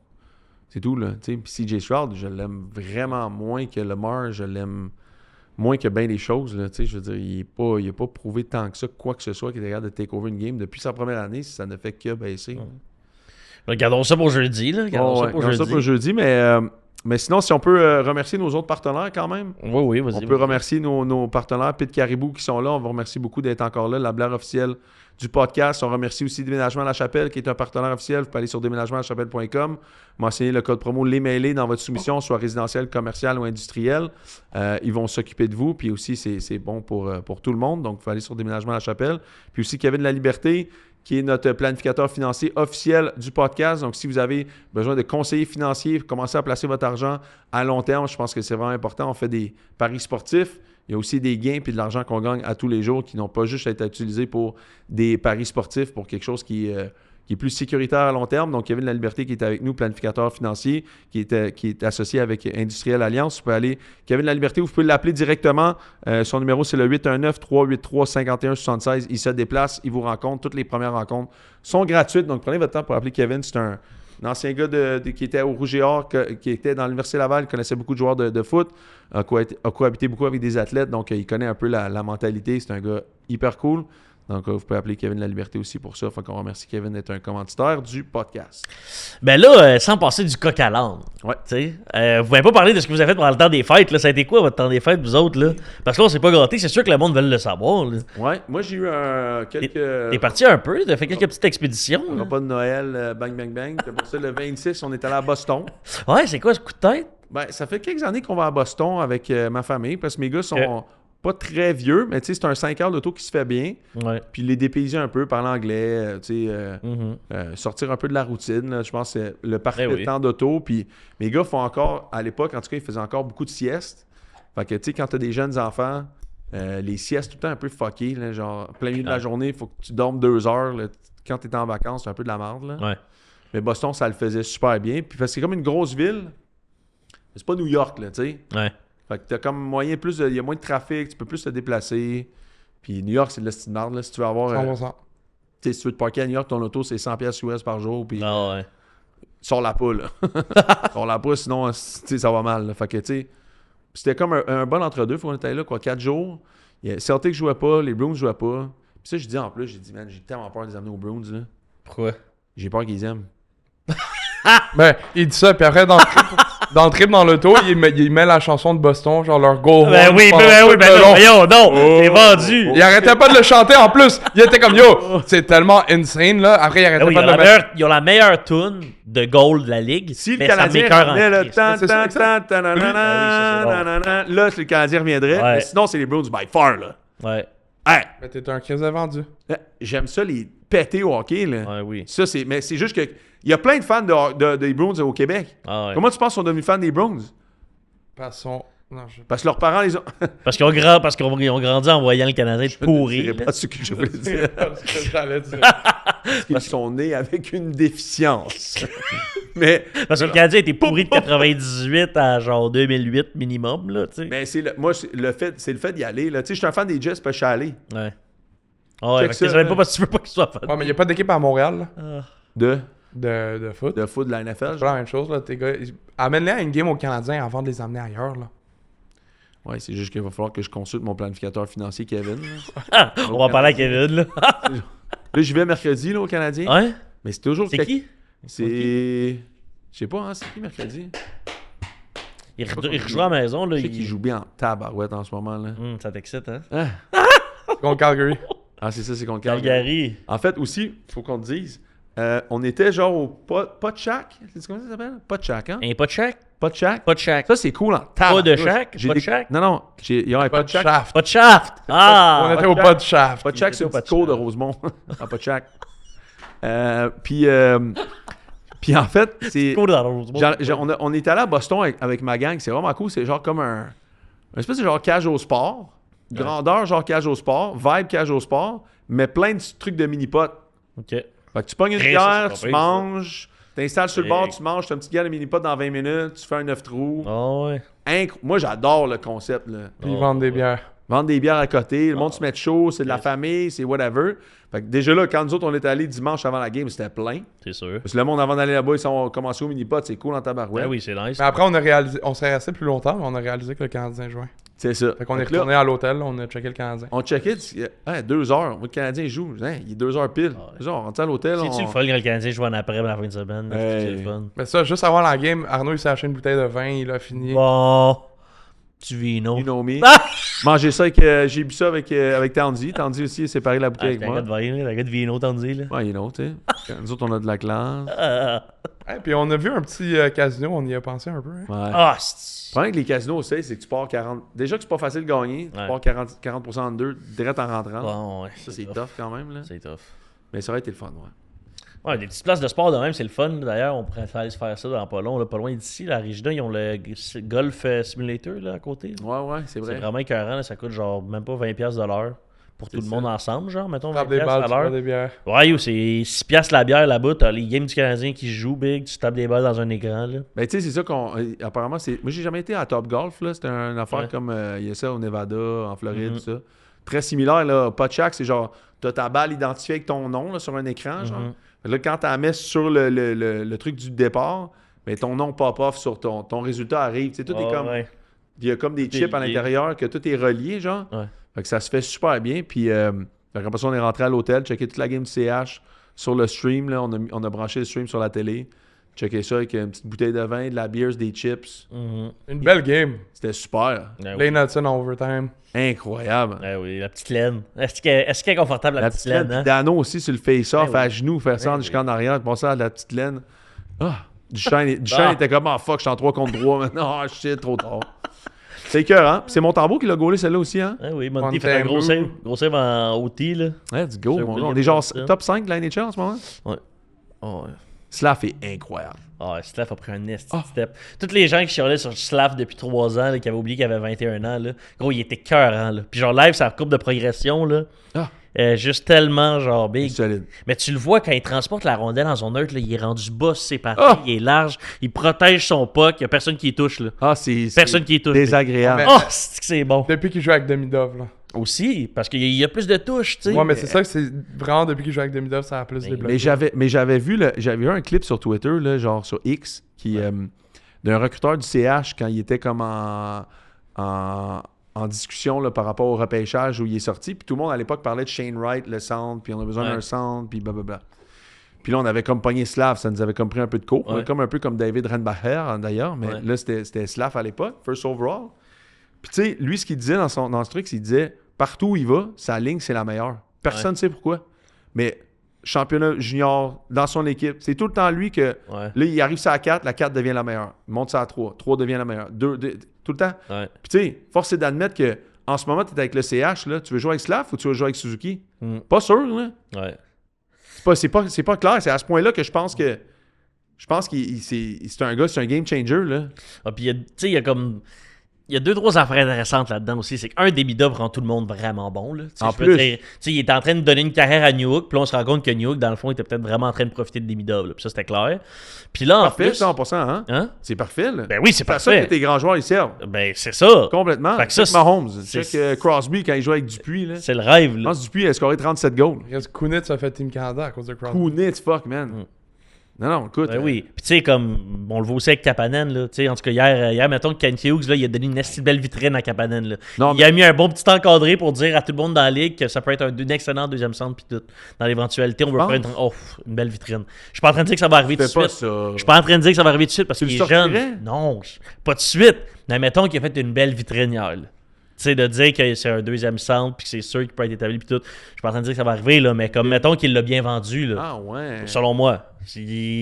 C'est tout, là. Tu sais, puis CJ Stroud, je l'aime vraiment moins que Lamar. Je l'aime moins que bien des choses, là. Tu sais, je veux dire, il n'a pas prouvé tant que ça, quoi que ce soit, qu'il est capable de take over une game. Depuis sa première année, ça ne fait que baisser. Regardons ça pour jeudi, là. Regardons ça pour jeudi, mais sinon, si on peut remercier nos autres partenaires quand même. Oui, vas-y. On peut remercier nos partenaires Pit Caribou qui sont là. On vous remercie beaucoup d'être encore là. La blague officielle du podcast. On remercie aussi Déménagement à la Chapelle qui est un partenaire officiel. Vous pouvez aller sur déménagementalachapelle.com. Mentionnez le code promo Les Mêlés dans votre soumission, soit résidentielle, commerciale ou industrielle. Ils vont s'occuper de vous. Puis aussi, c'est bon pour tout le monde. Donc, vous pouvez aller sur Déménagement à la Chapelle. Puis aussi, Kevin La Liberté, qui est notre planificateur financier officiel du podcast. Donc, si vous avez besoin de conseillers financiers, commencez à placer votre argent à long terme. Je pense que c'est vraiment important. On fait des paris sportifs. Il y a aussi des gains et de l'argent qu'on gagne à tous les jours qui n'ont pas juste à être utilisés pour des paris sportifs, pour quelque chose qui est plus sécuritaire à long terme. Donc, Kevin La Liberté qui est avec nous, planificateur financier, qui est associé avec Industriel Alliance. Vous pouvez aller, Kevin La Liberté, vous pouvez l'appeler directement. Son numéro, c'est le 819-383-5176. Il se déplace, il vous rencontre. Toutes les premières rencontres sont gratuites. Donc, prenez votre temps pour appeler Kevin. C'est un ancien gars qui était au Rouge et Or, qui était dans l'Université Laval, il connaissait beaucoup de joueurs de foot, a cohabité beaucoup avec des athlètes, donc il connaît un peu la mentalité. C'est un gars hyper cool. Donc, vous pouvez appeler Kevin La Liberté aussi pour ça. Fait qu'on remercie Kevin d'être un commanditaire du podcast. Ben là, sans passer du coq à l'âne. Ouais. Tu sais, vous m'avez pas parlé de ce que vous avez fait pendant le temps des fêtes. Là. Ça a été quoi votre temps des fêtes, vous autres? Là? Parce que là, on s'est pas gâtés. C'est sûr que le monde veut le savoir. Là. Ouais, moi j'ai eu quelques. T'es parti un peu, t'as fait quelques petites expéditions. Un repas de Noël, bang, bang, bang. Puis pour ça, le 26, on est allé à Boston. Ouais, c'est quoi ce coup de tête? Ben, ça fait quelques années qu'on va à Boston avec ma famille, parce que mes gars sont pas très vieux, mais tu sais, c'est un 5 heures d'auto qui se fait bien. Ouais. Puis les dépayser un peu, parler anglais, tu sais, sortir un peu de la routine. Là, je pense que c'est le parfait temps d'auto. Puis mes gars font encore, à l'époque, en tout cas, ils faisaient encore beaucoup de siestes. Fait que, tu sais, quand t'as des jeunes enfants, les siestes tout le temps un peu fuckées, là, genre, plein milieu de la journée, il faut que tu dormes 2 heures. Là. Quand t'es en vacances, c'est un peu de la merde. Là. Ouais. Mais Boston, ça le faisait super bien. Puis parce que c'est comme une grosse ville. C'est pas New York, là, tu sais. Ouais. Fait que t'as comme moyen plus il y a moins de trafic, tu peux plus te déplacer. Puis New York, c'est de la style marde, là. Si tu veux avoir. 100%. Tu sais, si tu veux te parker à New York, ton auto, c'est 100$ US par jour. Puis Ah ouais. sors-la pas, là. Sors-la pas, sinon, tu sais, ça va mal. Là. Fait que, tu sais, c'était comme un bon entre-deux. Faut qu'on était là, quoi, 4 jours. Celtic jouait pas, les Bruins jouaient pas. Puis ça, je dis en plus, j'ai dit, man, j'ai tellement peur de les amener aux Bruins, là. Pourquoi? J'ai peur qu'ils aiment. Ben, il dit ça, puis après, dans le trip dans l'auto, il met la chanson de Boston, genre leur go. Ben oui, voyons, non, t'es vendu. Il arrêtait pas de le chanter en plus. Il était comme yo, c'est tellement insane là. Après, il arrêtait Oui, pas de le mettre. ils ont la meilleure tune de goal de la ligue. Si le mais ça Canadien m'écoeure en revenait le Christ. temps, C'est ça, là, si le Canadien reviendrait. Ouais. Mais sinon, c'est les Bruins by far, là. Ouais, Hey, Mais t'es un crise de vendu. j'aime ça, les péter au hockey, là. ouais, oui. Ça, mais c'est juste que il y a plein de fans des Bruins au Québec. Ah ouais. Comment tu penses qu'ils sont devenus fans des Bruins? Passons. Non, je... Parce que leurs parents les ont. Parce qu'ils ont grandi en voyant le Canadien Je ne pourrir. dirais pas ce que je voulais dire. ce que j'allais dire. Parce qu'ils sont nés avec une déficience. Mais Parce que le Canadien était pourri de 98 à genre 2008 minimum, là, tu sais. mais c'est le fait d'y aller. Là. Tu sais, je suis un fan des Jets, parce que je suis allé. Ouais. Ah ouais, Check fait que ça, savais là. pas parce que tu veux pas qu'il soit fan. Ouais, mais il n'y a pas d'équipe à Montréal là, De de foot. foot de la NFL. C'est pas la même chose là, tes gars. Amène-les à une game aux Canadiens avant de les amener ailleurs là. Ouais, c'est juste qu'il va falloir que je consulte mon planificateur financier, Kevin. Là, On va parler à Kevin, là. Là, j'y vais mercredi, là, au Canadien. Ouais? Mais c'est toujours... C'est qui? C'est... Je sais pas, hein, c'est qui mercredi? Il rejoue à la maison, là. Je sais qu'il joue bien en tabarouette en ce moment, là. Ça t'excite, hein? Contre Calgary. Ah, c'est ça, c'est contre Calgary. Calgary. En fait, aussi, il faut qu'on te dise, On était genre au Pot Shack. C'est comment ça s'appelle? Pot Shack, hein? Un pas de shack? Pot Shack. Pas de shack. Ça, c'est cool en Pas de tabarnouche. shack? J'ai Pas de des- shack? Non. Il y a un Pas Pot de Shack. shaft. Pas de shaft! Ah! On était au pas de shaft. Pot Shack, c'est Il un était au petit Pot cours de Shack. Rosemont. En Pot Shack. Puis en fait, c'est... Cool dans le Rosemont. On est allé à Boston avec ma gang. C'est vraiment cool. C'est genre comme un espèce de genre cage au sport. Grandeur genre cage au sport. Vibe cage au sport. Mais plein de trucs de mini-pot. OK. Fait que tu pognes une Chris, bière, c'est tu pas pire, ça. manges, t'installes sur le bord, tu manges, tu as un petit gars de mini-pot dans 20 minutes, tu fais un 9 trous. Ah ouais. Moi, j'adore le concept. Là. Puis ils vendent des bières. Vendre des bières à côté, le monde se met chaud, c'est de la famille, c'est whatever. Fait que déjà là, quand nous autres, on est allés dimanche avant la game, c'était plein. C'est sûr. Parce que le monde, avant d'aller là-bas, ils sont commencés au mini-pot, c'est cool en tabarouette. Ouais, oui, c'est nice. Mais après, on s'est resté plus longtemps, mais on a réalisé que le Canadien jouait. C'est ça. Fait qu'on est Fait que là, retourné à l'hôtel, on a checké le Canadien. on checkait, 2 heures. Moi, le Canadien joue. Hein, il est 2 heures pile. Genre, on rentre à l'hôtel. C'est-tu le fun quand le Canadien joue en après la fin de semaine? là? Hey. C'est le fun. Mais ça, juste avant la game, Arnaud il s'est acheté une bouteille de vin, il a fini. Bon. Tu vino. You know me. Ah! Manger ça avec. J'ai bu ça avec Tandy. Tandy aussi, il a séparé la bouteille avec T'as moi. un gars de vin, là, un gars de vino, t'en dis, là. Ouais, you know, tu sais. Nous autres, on a de la classe. Et puis on a vu un petit casino, on y a pensé un peu. Hein. Ouais. Ah, Le problème avec les casinos aussi, c'est que tu pars 40. Déjà que c'est pas facile de gagner, tu Ouais. pars 40% de deux direct en rentrant. Bon, ouais. Ça, c'est tough quand même. Là. C'est tough. Mais ça aurait été le fun, ouais. Ouais, des petites places de sport de même, c'est le fun. D'ailleurs, on pourrait aller se faire ça dans pas long. Là, pas loin d'ici, la Regina, ils ont le Golf Simulator là, à côté. Ouais, ouais, c'est C'est vrai. vraiment écœurant. Là, ça coûte genre même pas 20$ de l'heure. Pour tout le monde ensemble, genre, mettons Frappe 20$ des balles, à tu bois l'heure. des bières. Ouais, yo, c'est 6$ la bière là-bas. T'as les games du Canadien qui se jouent big. Tu tapes des balles dans un écran. Là. Ben, tu sais, c'est ça qu'on. Apparemment, c'est. Moi, j'ai jamais été à Top Golf, là. C'était une affaire Ouais. comme. Il y a ça au Nevada, en Floride, Mhm. tout ça. Très similaire, là. Pas de chaque, c'est genre. T'as ta balle identifiée avec ton nom, là, sur un écran, genre. Mhm. Fait que là, quand t'as mets sur le truc du départ, ben, ton nom pop-off sur ton résultat arrive. Tu sais, tout est Ah, comme. ouais. Il y a comme des Tout est chips à lié. l'intérieur, que tout est relié, genre. Ouais. Fait que ça se fait super bien. Puis, après ça, on est rentré à l'hôtel, checké toute la game du CH sur le stream. Là, on a branché le stream sur la télé. Checké ça avec une petite bouteille de vin, de la bière, des chips. Mhm. Une belle game. C'était super. Ah oui. Lane Hudson en overtime. Incroyable. Ah oui, la petite laine. Est-ce qu'elle est confortable, la, petite laine? Puis Hein? Dano aussi sur le face-off, Ben oui. à genoux, faire ça Ben jusqu'en arrière, passer à la petite laine. Ah! Duchesne Ah. était comme, ah fuck, je suis en 3 contre 3 maintenant. Ah shit, trop tard. C'est écœurant. Puis c'est Montembeau qui l'a gaulé celle-là aussi, hein? Ah oui, Monty fait un Montembeau. gros save en OT, là. Let's go, C'est mon gars. William On est genre Johnson. top 5 de la NHL en ce moment. Ouais. Oh, ouais. Slav est incroyable. Ah, Slav a pris un nest Ah. step. Tous les gens qui chialaient sur Slav depuis 3 ans, là, qui avaient oublié qu'il avait 21 ans, là, gros, il était cœurant. Là. Puis genre, live, sa courbe de progression, là, Ah. juste tellement, genre, Il est big. solide. Mais tu le vois quand il transporte la rondelle en zone neutre, là, il est rendu bas sur ses parties, Ah. il est large, il protège son puck, il n'y a personne qui y touche. Là. Ah, c'est Personne qui y touche. désagréable. Mais- Oh, c'est que c'est bon. Depuis qu'il joue avec Demidov, là. Aussi, parce qu'il y a plus de touches, tu sais. Ouais, mais c'est ça que c'est vraiment depuis qu'il joue avec Demidov, ça a plus débloqué. Mais j'avais vu un clip sur Twitter, là, genre sur X, d'un recruteur du CH quand il était comme en discussion là, par rapport au repêchage où il est sorti. Puis tout le monde à l'époque parlait de Shane Wright, le centre, puis on a besoin Ouais. d'un centre, puis blablabla. Puis là, on avait comme pogné Slav, ça nous avait comme pris un peu de cours. Ouais. Comme un peu comme David Renbacher, d'ailleurs, mais Ouais. là, c'était Slav à l'époque, first overall. Puis tu sais, lui, ce qu'il disait dans ce truc, c'est qu'il disait, partout où il va, sa ligne, c'est la meilleure. Personne ne sait pourquoi. Mais championnat junior, dans son équipe, c'est tout le temps lui que, Ouais, là, il arrive ça à 4, la 4 devient la meilleure. Il monte ça à 3, 3 devient la meilleure. 2, tout le temps. ouais. Puis tu sais, force est d'admettre que en ce moment, tu es avec le CH, là, tu veux jouer avec Slav ou tu veux jouer avec Suzuki? Mm. Pas sûr, là. Ouais. C'est pas clair. C'est à ce point-là que je pense que c'est un gars, c'est un game changer, là. Ah, puis, tu sais, il y a comme. Il y a 2-3 affaires intéressantes là-dedans aussi. C'est qu'un, Demidov rend tout le monde vraiment bon. Là. Tu sais, En je veux plus. dire, tu sais, il est en train de donner une carrière à New Hook. Puis là, on se rend compte que New Hook, dans le fond, il était peut-être vraiment en train de profiter de Demidov. Là. Puis ça, c'était clair. Puis là, en Parfait, plus. ça, en passant, hein? Hein? C'est parfait, là. Ben oui, c'est C'est à ça que parfait. tes grands joueurs, ils servent. Ben, c'est ça. Complètement. Fait que ça, Check Mahomes. c'est- Check Crosby quand il joue avec Dupuis, là. C'est le rêve. Je Là. pense que Dupuis a scoré 37 goals. Kunitz a fait Team Canada à cause de Crosby. Kunitz, fuck, man. Mm. Non, écoute. Ben oui. Puis tu sais, comme on le voit aussi avec Kapanen, là. Tu sais, en tout cas, hier, mettons que Kent Hughes, là, il a donné une assez belle vitrine à Kapanen, là. Non, Il a mis un bon petit encadré pour dire à tout le monde dans la ligue que ça peut être un excellent deuxième centre, puis tout. Dans l'éventualité, on veut faire une belle vitrine. Je suis pas en train de dire que ça va arriver tout de fais pas suite. ça. Je suis pas en train de dire que ça va arriver tout de suite parce Tu qu'il le est jeune. sortirais? Non, pas tout de suite. Mais mettons qu'il a fait une belle vitrine hier, là. Tu sais, de dire que c'est un deuxième centre puis que c'est sûr qu'il peut être établi puis tout. Je suis pas en train de dire que ça va arriver, là, mais comme mettons qu'il l'a bien vendu, là, Ah ouais. selon moi.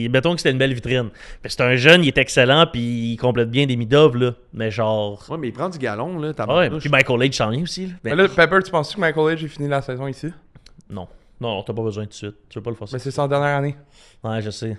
Mettons que c'était une belle vitrine. C'est un jeune, il est excellent puis il complète bien des mid-off, là. Mais genre. Ouais, mais il prend du galon, là. Ouais, puis Michael Age s'en vient aussi. Là. Mais là, Pepper, tu penses que Michael Age a fini la saison ici? Non. Non, t'as pas besoin tout de suite. Tu veux pas le forcer. Mais c'est son dernière année. Ouais, je sais.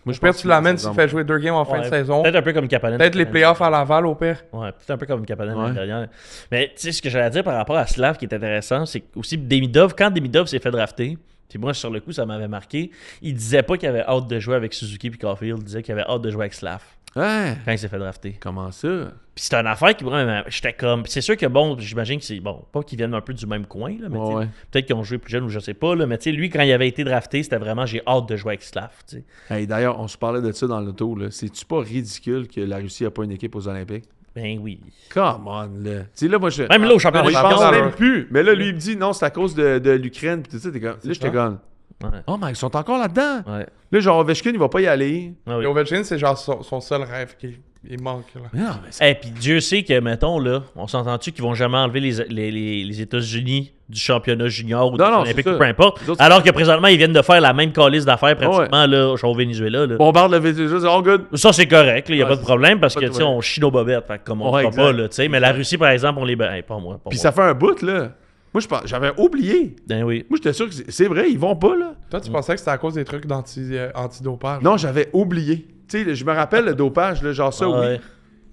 Moi, Au pire, tu l'amènes s'il fait jouer 2 games en fin de Ouais, saison. Peut-être un peu comme Kapanen. Peut-être les playoffs à Laval, au pire. Ouais, peut-être un peu comme Kapanen Ouais. l'année dernière. Mais tu sais, ce que j'allais dire par rapport à Slav qui est intéressant, c'est aussi Demidov, quand Demidov s'est fait drafter, puis moi, sur le coup, ça m'avait marqué, il disait pas qu'il avait hâte de jouer avec Suzuki et Caulfield, il disait qu'il avait hâte de jouer avec Slav Ouais. quand il s'est fait drafter. Comment ça? Puis c'était une affaire qui, vraiment, j'étais comme. J'étais sûr que bon, j'imagine que c'est. Bon, pas qu'ils viennent un peu du même coin, là, mais tu sais, Ouais. peut-être qu'ils ont joué plus jeune ou je sais pas, là, mais tu sais, lui, quand il avait été drafté, c'était vraiment j'ai hâte de jouer avec Slav, tu sais. Hey, d'ailleurs, on se parlait de ça dans l'auto, là. C'est-tu pas ridicule que la Russie a pas une équipe aux Olympiques? Ben oui. Come on, là. Tu sais, là, moi, je. Même là, au championnat je je pense pense à même leur- plus. Mais là, lui, il me dit non, c'est à cause de l'Ukraine. Puis tout ça, t'es comme. Là, j'étais ça. comme. Ouais. Oh, mais ils sont encore là-dedans. Ouais. Là, genre, Ovechkin, il va pas y aller. Ah oui. Et Ovechkin, c'est genre son seul rêve qui il manque. Là. Mais non, mais c'est. Et puis Dieu sait que, mettons, là, on s'entend-tu qu'ils vont jamais enlever les États-Unis du championnat junior ou des Non, non, Olympiques c'est ça. ou peu importe. Les autres, Alors que présentement, ils viennent de faire la même calice d'affaires pratiquement là, au Venezuela. Là. Bombarde le Venezuela, c'est all good. Ça, c'est correct, il n'y a Ouais, pas de problème parce pas que, de tu sais, on chie nos bobettes. Fait que comme on Ouais, ne fera pas, exact. là, tu sais. Mais la Russie, par exemple, on les. Hey, pas moi. Pas Puis moi. ça fait un bout, là. Moi, j'avais oublié. Ben oui. Moi, j'étais sûr que c'est vrai, ils vont pas, là. Toi, tu pensais que c'était à cause des trucs d'antidopage? Non, j'avais oublié. Tu sais, je me rappelle le dopage, là, genre ça, oui. Ouais.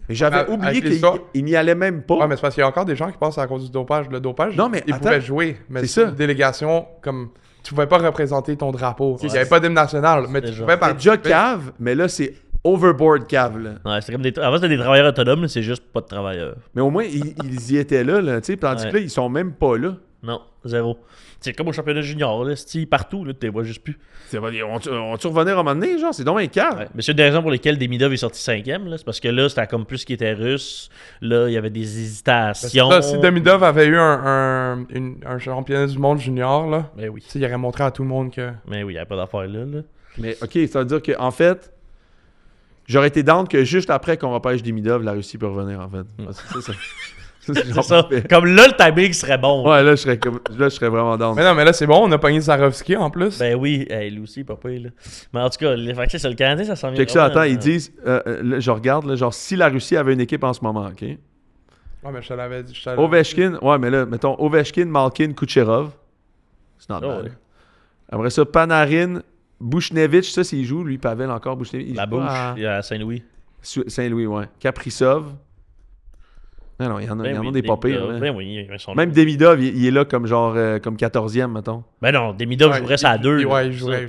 Mais j'avais Avec oublié l'histoire- qu'il n'y allait même pas. Ouais, mais c'est parce qu'il y a encore des gens qui pensent à cause du dopage. Le dopage, Non, mais ils attends. pouvaient jouer. Mais C'est c'est ça. une délégation comme. Tu pouvais pas représenter ton drapeau. Il n'y avait c'est- pas d'hymne national, mais tu c'est pouvais C'est participer. déjà cave, mais là, c'est overboard cave, là. Ouais, c'est comme des. Avant, c'était des travailleurs autonomes, là, c'est juste pas de travailleurs. Mais au moins, ils y étaient là, tu sais. Tandis Ouais. que là, ils sont même pas là. Non, zéro. C'est comme au championnat junior, là. Partout, là, tu les vois juste plus. On-tu revenir à un moment donné, genre? C'est donc un cave. Ouais. Mais c'est une des raisons pour lesquelles Demidov est sorti 5e, là. C'est parce que là, c'était comme plus qui était russe. Là, il y avait des hésitations. Là, si Demidov avait eu un championnat du monde junior, là, Ben oui. tu sais, il aurait montré à tout le monde que. Mais oui, il n'y avait pas d'affaire là. Mais OK, ça veut dire qu'en fait, j'aurais été down que juste après qu'on repêche Demidov, la Russie peut revenir, en fait. Parce que ça, C'est ça. Comme là, le timing serait bon. Ouais, là, je serais vraiment down. Mais non, mais là, c'est bon, on a pogné Zarovski en plus. Ben oui, hey, lui aussi, papa, là. Mais en tout cas, les fait que c'est le Canadien, ça s'en vient. Check ça, vraiment, attends, ils disent, là, je regarde, là, genre, si la Russie avait une équipe en ce moment, OK? Ouais, mais je te l'avais dit. je te l'avais Ovechkin, ouais, mais là, mettons, Ovechkin, Malkin, Kucherov. C'est not Oh, bad. ouais. Après ça, Panarin, Bushnevich, ça, s'il joue, lui, Pavel encore, Bushnevich. il La joue bouche, pas il y a Saint-Louis. Saint-Louis, ouais. Kaprizov. Non, il y en a, il y en a des pas pires, là. Ben oui, ils sont Même là. Demidov, il est là comme genre comme 14e, mettons. Ben non, Demidov Ouais, jouerait ça à 2. Ouais, il jouerait.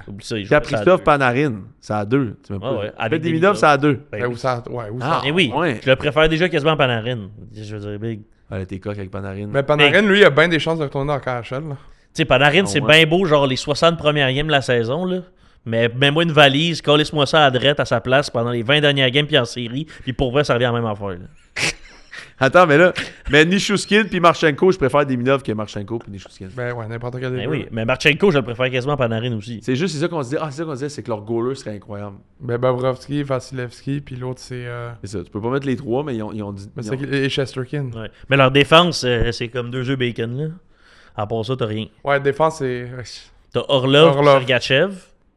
Oublie ça, il jouerait ça à Kaprizov, deux. Panarin, c'est à 2. Tu m'as Ah ouais, pas. avec Demidov, c'est à 2. Ben Ouais, oui. ou ça. Ouais, ou Ah, ça. Eh oui, ouais. je le préfère déjà quasiment à Panarin. Je veux dire, big. Elle était coq avec Panarin. Mais Panarin, lui, il a bien des chances de retourner en KHL. Là. Tu sais, Panarin, Ah c'est ouais. bien beau, genre les 60 premières games de la saison, là. Mais mets-moi une valise, calisse-moi ça à drette à sa place pendant les 20 dernières games, puis en série, puis pour vrai, ça revient à la même affaire. Là. Attends, mais Nishushkin puis Marchenko, je préfère Demidov que Marchenko puis Nishushkin. Ben ouais, n'importe quel des Ben deux. oui, mais Marchenko, je le préfère quasiment à Panarin aussi. C'est juste c'est ça qu'on se dit. Ah, c'est ça qu'on se dit, c'est que leur goaler serait incroyable. Ben Bobrovski, Vasilevski, puis l'autre, c'est. C'est ça. Tu peux pas mettre les trois, mais ils ont dit. Mais ils ont- c'est et Chesterkin. Ouais. Mais leur défense, c'est comme 2 œufs bacon, là. À part ça, t'as rien. Ouais, défense, c'est. T'as Orlov, Orlov. Sergachev,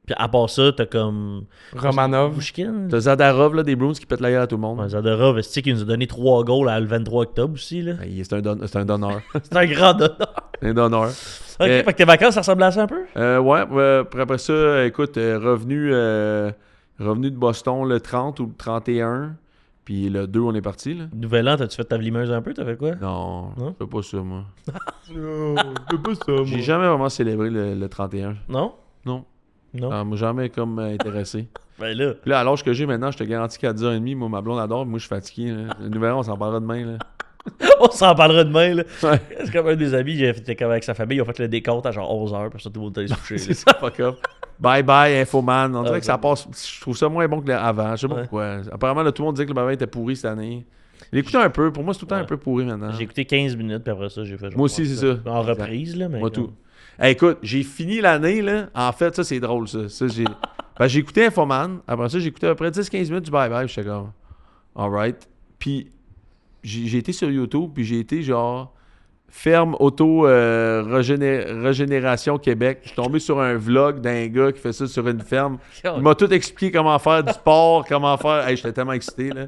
puis à part ça, t'as comme... Romanov. Pushkin. T'as Zadarov là, des Bruins qui pètent la gueule à tout le monde. Ouais, Zadorov, c'est qui nous a donné 3 goals le 23 octobre aussi, là. Ben, c'est un donneur. C'est un grand donneur. un donneur. Ok, Mais- fait que tes vacances, ça ressemble à ça un peu? Ouais, puis après ça, écoute, revenu de Boston le 30 ou le 31. Puis le 2, on est parti, là. Nouvel an, t'as-tu fait ta vlimeuse un peu? T'as fait quoi? Non, Non? je fais pas ça, moi. Oh, je fais pas ça, moi. J'ai jamais vraiment célébré le 31. Non? Non. Non? Ah, moi, jamais comme intéressé. Ben là, Puis là, à l'âge que j'ai maintenant, je te garantis qu'à 10h30, moi, ma blonde adore, moi, je suis fatigué. Là. Le nouvel an, on s'en parlera demain, là. on s'en parlera demain, là. Ouais. C'est comme un des amis, il était comme avec sa famille, ils ont fait le décompte à genre 11h, puis ça, tout le monde est allé se coucher. C'est là. ça, fuck up. Bye bye, Infoman. On dirait que ça ben- passe. Je trouve ça moins bon que avant. Je sais pas Ouais. pourquoi. Apparemment, là, tout le monde disait que le bavin était pourri cette année. L'écouter un peu. Pour moi, c'est tout le temps Ouais. un peu pourri maintenant. J'ai écouté 15 minutes, puis après ça, j'ai fait genre. Moi aussi, c'est ça. En reprise, là, mais. Moi, comme- tout. Hey, écoute, j'ai fini l'année, là. En fait, ça, c'est drôle, ça. J'ai écouté Infoman. Après ça, j'ai écouté à peu près 10-15 minutes du bye-bye. J'étais comme, alright. Puis, j'ai été sur YouTube, puis j'ai été genre ferme auto régénération Québec. Je suis tombé sur un vlog d'un gars qui fait ça sur une ferme. Il m'a tout expliqué comment faire du porc, comment faire. Hey, j'étais tellement excité, là.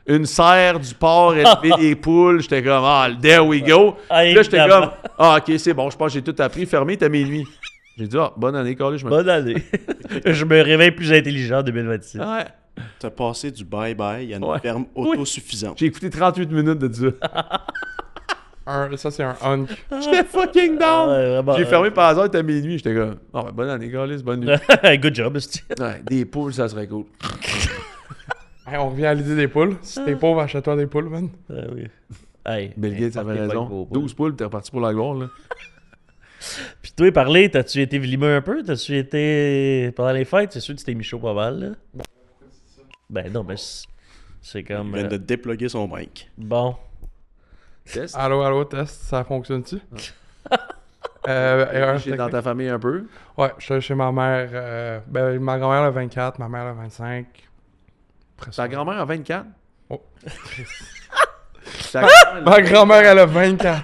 Une serre, du porc, élever des poules. J'étais comme, there we go. Puis là, j'étais comme, ok, c'est bon, je pense que j'ai tout appris. Fermé, t'as minuit. J'ai dit, bonne année, Carly. Bonne année. Je me réveille plus intelligent en 2026. Ouais. T'as passé du bye-bye à une Ouais. ferme autosuffisante. J'ai écouté 38 minutes de ça. Ça, c'est un hunk. J'étais fucking down. Ouais, vraiment, J'ai fermé par hasard, t'as minuit. J'étais comme, bonne année, Carly, bonne nuit. Good job, c'est Ouais, des poules, ça serait cool. Hey, on revient à l'idée des poules. Si t'es pauvre, achète-toi des poules, man. oui. Hey, Bill Gates avait raison. 12 poules, t'es reparti pour la gloire, là. Puis toi, parler, t'as-tu été vlimeux un peu? T'as-tu été pendant les fêtes? C'est sûr que tu t'es mis chaud pas mal, là. Ben non, mais c'est comme... Il vient de déploguer son mic. Bon. Test. Allô, test, ça fonctionne-tu? Erreur J'ai dans technique. ta famille un peu. Ouais, je suis chez ma mère. Ma grand-mère le 24, ma mère le 25. Après ça. Ta grand-mère a 24? Oh. Ta grand-mère, Ma grand-mère, elle a 24.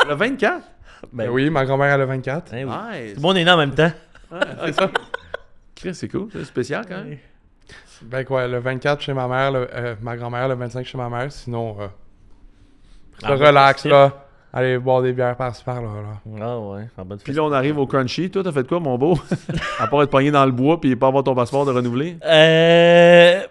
elle a 24? Ben Oui, ma grand-mère, elle a 24. hein, oui. Nice. Tout le monde est né en même temps. C'est ça. Chris, c'est cool, c'est spécial quand même. Ben quoi, le 24 chez ma mère, ma grand-mère, le 25 chez ma mère. Sinon, relax, là. Allez boire des bières par-ci par-là. Là. Ah ouais, en bonne Puis là, on arrive au crunchy. Toi, t'as fait quoi, mon beau? À part être pogné dans le bois puis pas avoir ton passeport de renouveler.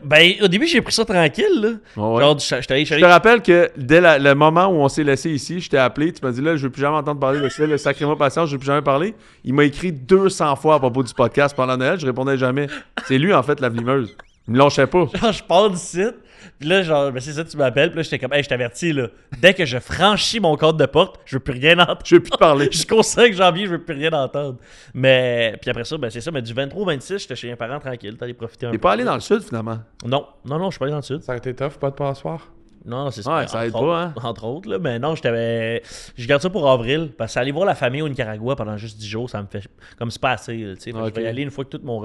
Ben, au début, j'ai pris ça tranquille, là. Ouais. Genre, j'étais allé... Je te rappelle que dès le moment où on s'est laissé ici, je t'ai appelé, tu m'as dit là, je veux plus jamais entendre parler de ça, le sacré-moi patience, je veux plus jamais parler. Il m'a écrit 200 fois à propos du podcast pendant Noël, je répondais jamais. C'est lui, en fait, la vlimeuse. Il me lâchait pas. Genre, je pars du site, puis là, genre, ben c'est ça, tu m'appelles, puis là, j'étais comme, hey, je t'avertis, là, dès que je franchis mon code de porte, je veux plus rien entendre. Je veux plus te parler. Jusqu'au 5 janvier, je veux plus rien entendre. Mais, puis après ça, ben c'est ça, mais du 23 au 26, j'étais chez un parent tranquille, t'allais profiter un T'es peu. pas allé dans le sud, finalement. Non, je suis pas allé dans le sud. Ça a été tough, pas de passoire. Non, c'est Ouais, ça aide entre pas, hein. autres, entre autres, là. Mais non, je garde ça pour avril. Parce que aller voir la famille au Nicaragua pendant juste 10 jours, ça me fait comme c'est pas assez, tu sais. Fait que Ok. je vais y aller une fois que tout mon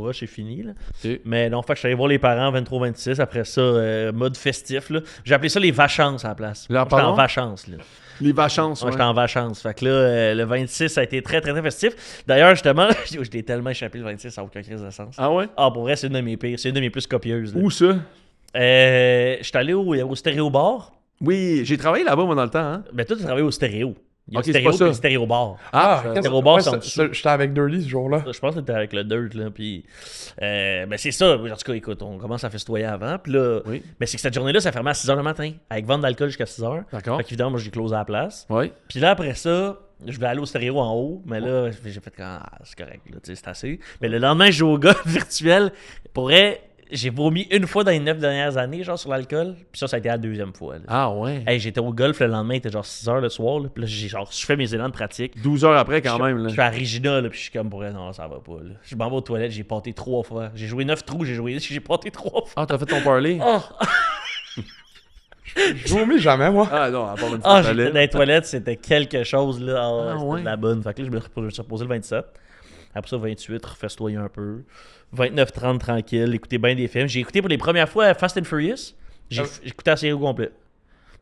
rush est fini, là. Ok. Mais non, fait que je suis allé voir les parents 23-26. Après ça, mode festif, là. J'ai appelé ça les vacances à la place. Là, J'étais en pardon? vacances, là. Les vacances, Moi, ouais. j'étais en vacances. Fait que là, le 26, ça a été très, très, très festif. D'ailleurs, justement, je t'ai tellement échappé le 26, ça n'a aucun crise de sens. Ah ouais? Ah, pour vrai, c'est une de mes pires. C'est une de mes plus copieuses, là. Où ça? Je suis allé au Stéréo Bar. Oui, j'ai travaillé là-bas, moi, dans le temps, hein. Ben, toi, tu travailles au Stéréo. Il y a Ok, le c'est Stéréo pas ça. et le Stéréo Bar. Quand Stéréo bar, ouais, c'est en dessous. j'étais avec Dirty ce jour-là. Je pense que t'étais avec le Dirt, là, puis... ben, c'est ça. En tout cas, écoute, on commence à festoyer avant, puis là... Oui. Mais c'est que cette journée-là, ça fermait à 6h le matin, avec vente d'alcool jusqu'à 6h. D'accord. Fait qu'évidemment, moi, j'ai closé à la place. Oui. Puis là, après ça, je voulais aller au Stéréo en haut, mais là, j'ai fait comme, c'est correct, là, tu sais, c'est assez. Mais le lendemain, je joue au golf virtuel. Pour vrai, j'ai vomi une fois dans les 9 dernières années, genre, sur l'alcool. Puis ça a été la deuxième fois, là. Ah ouais. Hey, j'étais au golf le lendemain, il était genre 6h le soir, là. Puis là, je fais mes élans de pratique. 12 heures après, quand même, Je là. suis à Regina, là, puis je suis comme, pour elle, non, ça va pas, là. Je m'en vais aux toilettes, j'ai pâté 3 fois. J'ai joué 9 trous, j'ai pâté 3 fois. Ah, t'as fait ton parlay? Oh! Je vomis jamais, moi. Ah non, à part une Ah, fois. j'étais dans les toilettes, c'était quelque chose, là. Ah, C'était ouais. de la bonne. Fait que là, je me suis reposé le 27. Après ça, 28, refestoyer un peu. 29-30, tranquille, écouter bien des films. J'ai écouté pour les premières fois Fast and Furious. J'ai écouté la série au complet.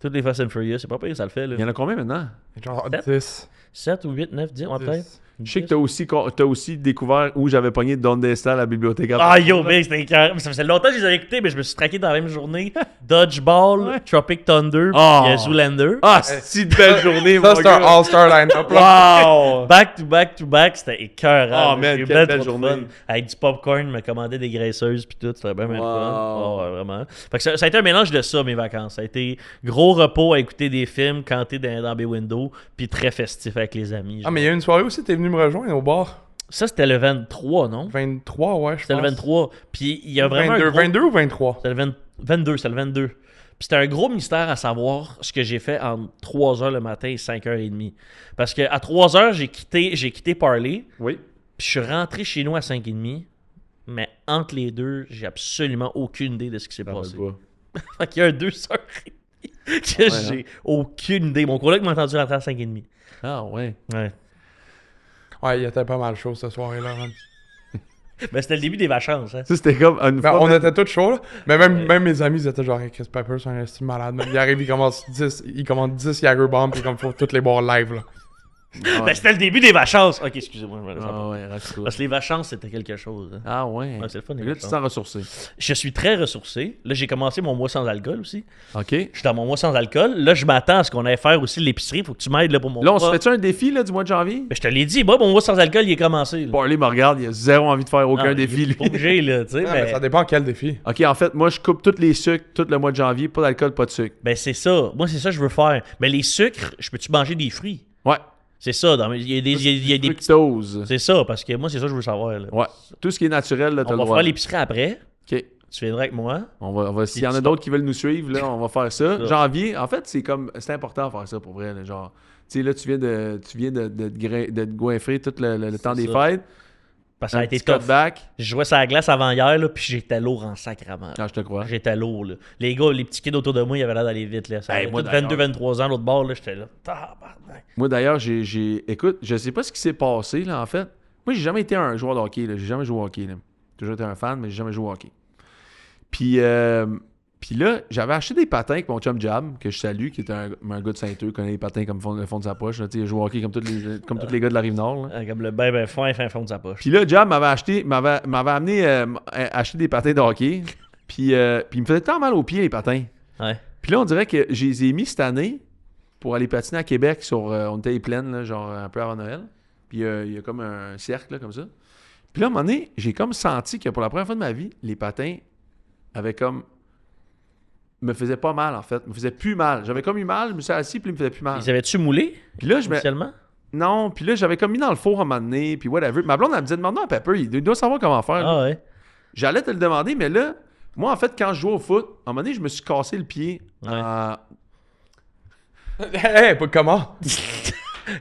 Toutes les Fast and Furious, c'est pas pire, ça le fait, là. Il y en a combien maintenant? Genre Sept? 10. 7 ou 8, 9, 10, ouais, 10. peut-être. Je sais que t'as aussi découvert où j'avais pogné Don Desta à la bibliothèque. Ah yo, mec, c'était écœurant. Ça faisait longtemps que je les avais écoutés, mais je me suis traqué dans la même journée. Dodgeball, Tropic Thunder, Oh. puis Zoolander. Ah, c'est une belle journée, Ça, mon c'est un gars. all-star line-up, là. Wow! Back to back to back, c'était écœurant. Oh, man, J'ai eu quelle bien belle trop de journée. fun. Avec du popcorn, me commandait des graisseuses puis tout, c'était bien, bien Wow. fun. Oh, ouais, vraiment. Fait que ça a été un mélange de ça, mes vacances. Ça a été gros repos à écouter des films, canter dans mes windows, puis très festif avec les amis. Ah, mais il y a une soirée aussi, t'es venu me rejoindre au bar. Ça, c'était le 23, non? 23, ouais, je pense. C'était le 23. Puis il y a vraiment 22, un gros... 22 ou 23? C'était le 22, c'était le 22. Puis c'était un gros mystère à savoir ce que j'ai fait entre 3h le matin et 5h30. Parce qu'à 3h, j'ai quitté Parley, Oui. puis je suis rentré chez nous à 5h30. Mais entre les deux, j'ai absolument aucune idée de ce qui s'est passé. Fait qu'il y a un 2h30 que j'ai aucune idée. Mon collègue m'a entendu rentrer à 5h30. Ah ouais. Ouais. Ouais, il était pas mal chaud cette soirée-là, man. Ben, c'était le début des vacances, hein. Ça, c'était comme une Ben, fois. on était tous chauds, là. Mais même mes amis, ils étaient genre, hey, Chris Pepper, c'est un style malade. Man. Il arrive, il commande 10 Jagger Bomb, puis comme faut toutes les boire live, là. Ben, c'était le début des vacances. Ok, excusez-moi, je me laisse Ah pas. ouais, raconte-toi. Parce que les vacances, c'était quelque chose. Hein. Ah ouais. Ouais, c'est le fun, les Là, tu te vacances. sens ressourcé. Je suis très ressourcé. Là, j'ai commencé mon mois sans alcool aussi. OK. Je suis dans mon mois sans alcool. Là, je m'attends à ce qu'on aille faire aussi l'épicerie. Faut que tu m'aides là, pour mon Là, on mois. se fait-tu un défi là, du mois de janvier? Ben, je te l'ai dit, moi, mon mois sans alcool, il est commencé. Là. Barley me regarde, il a zéro envie de faire aucun Ah, défi, il est lui. pas obligé, là, tu sais. Ouais, mais mais... ça dépend quel défi. OK, en fait, moi, je coupe tous les sucres tout le mois de janvier. Pas d'alcool, pas de sucre. Ben, c'est ça. Moi, c'est ça que je veux faire. Mais les sucres, je peux-tu manger des fruits? Ouais. C'est ça. Il y a des, il y a des petits... Fructose. C'est ça, parce que moi, c'est ça que je veux savoir. Là. Ouais. Tout ce qui est naturel, là, t'as On le va droit. faire l'épicerie après. OK. Tu viendras avec moi. S'il y en a d'autres qui veulent nous suivre, là, on va faire ça. Ça. Janvier, en fait, c'est important de faire ça pour vrai. Là, genre, tu sais, là, tu viens de te goinfrer tout le temps des ça. fêtes. Parce que ça a Un été petit tough. cutback. Je jouais sur la glace avant hier, là, puis j'étais lourd en sacrament. Ah, je te crois. J'étais lourd, là. Les gars, les petits kids autour de moi, ils avaient l'air d'aller vite, là. Ça Hey, avait moi, tout d'ailleurs. 22-23 ans, l'autre bord, là, j'étais là. Tabarnak. Moi, d'ailleurs, écoute, je sais pas ce qui s'est passé, là, en fait. Moi, j'ai jamais été un joueur de hockey, là. J'ai jamais joué au hockey, là. J'ai toujours été un fan, mais j'ai jamais joué au hockey. Puis là, j'avais acheté des patins avec mon chum Jab, que je salue, qui était un gars de Saint-Eustache, connaît les patins comme le fond de sa poche. Là, il joue au hockey comme tous les gars de la Rive-Nord. Là. Comme le ben fin fond de sa poche. Puis là, Jab m'avait amené acheter des patins de hockey. Puis il me faisait tant mal aux pieds, les patins. Ouais. Puis là, on dirait que je les ai mis cette année pour aller patiner à Québec sur... on était pleine, là, genre un peu avant Noël. Puis il y a comme un cercle, là, comme ça. Puis là, à un moment donné, j'ai comme senti que pour la première fois de ma vie, les patins avaient comme... me faisaient pas mal, en fait. Me faisaient plus mal. J'avais comme eu mal, je me suis assis, puis ils me faisaient plus mal. Ils avaient-tu moulé, Puis là, initialement? Non, puis là, j'avais comme mis dans le four à un moment donné, puis whatever. Ma blonde, elle me disait, demande-moi à Pepper, il doit savoir comment faire. Ah ouais. J'allais te le demander, mais là, moi, en fait, quand je jouais au foot, à un moment donné, je me suis cassé le pied. Hey, comment?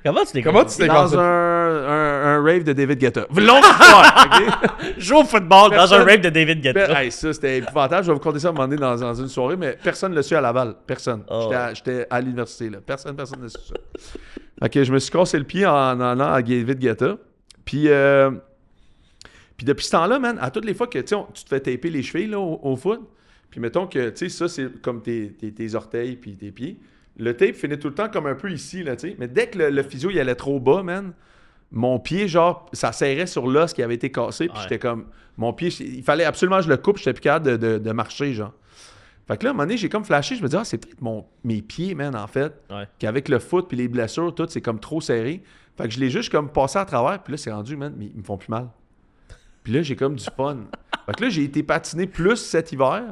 Comment tu t'es Comment tu t'es Dans cassé? un rave de David Guetta. Longue histoire, OK? Joue au football dans Personne- un rape de David Guetta. Hey, ça, c'était épouvantable. Je vais vous conter ça à un moment donné dans une soirée, mais personne ne l'a su à Laval. Personne. Oh. J'étais à l'université, là. Personne ne su ça. OK, je me suis cassé le pied en allant à David Guetta. Puis depuis ce temps-là, man, à toutes les fois que tu te fais taper les chevilles là, au foot, puis mettons que, tu sais, ça, c'est comme tes orteils puis tes pieds. Le tape finit tout le temps comme un peu ici, là, tu sais. Mais dès que le physio, il allait trop bas, man, mon pied, genre, ça serrait sur l'os qui avait été cassé, puis Ouais. j'étais comme... Mon pied, il fallait absolument que je le coupe, j'étais plus capable de marcher, genre. Fait que là, à un moment donné, j'ai comme flashé, je me dis, c'est peut-être mes pieds, man, en fait, Ouais. qu'avec le foot puis les blessures, tout, c'est comme trop serré. Fait que je l'ai juste comme passé à travers, puis là, c'est rendu, man, mais ils me font plus mal. Puis là, j'ai comme du fun. Fait que là, j'ai été patiné plus cet hiver,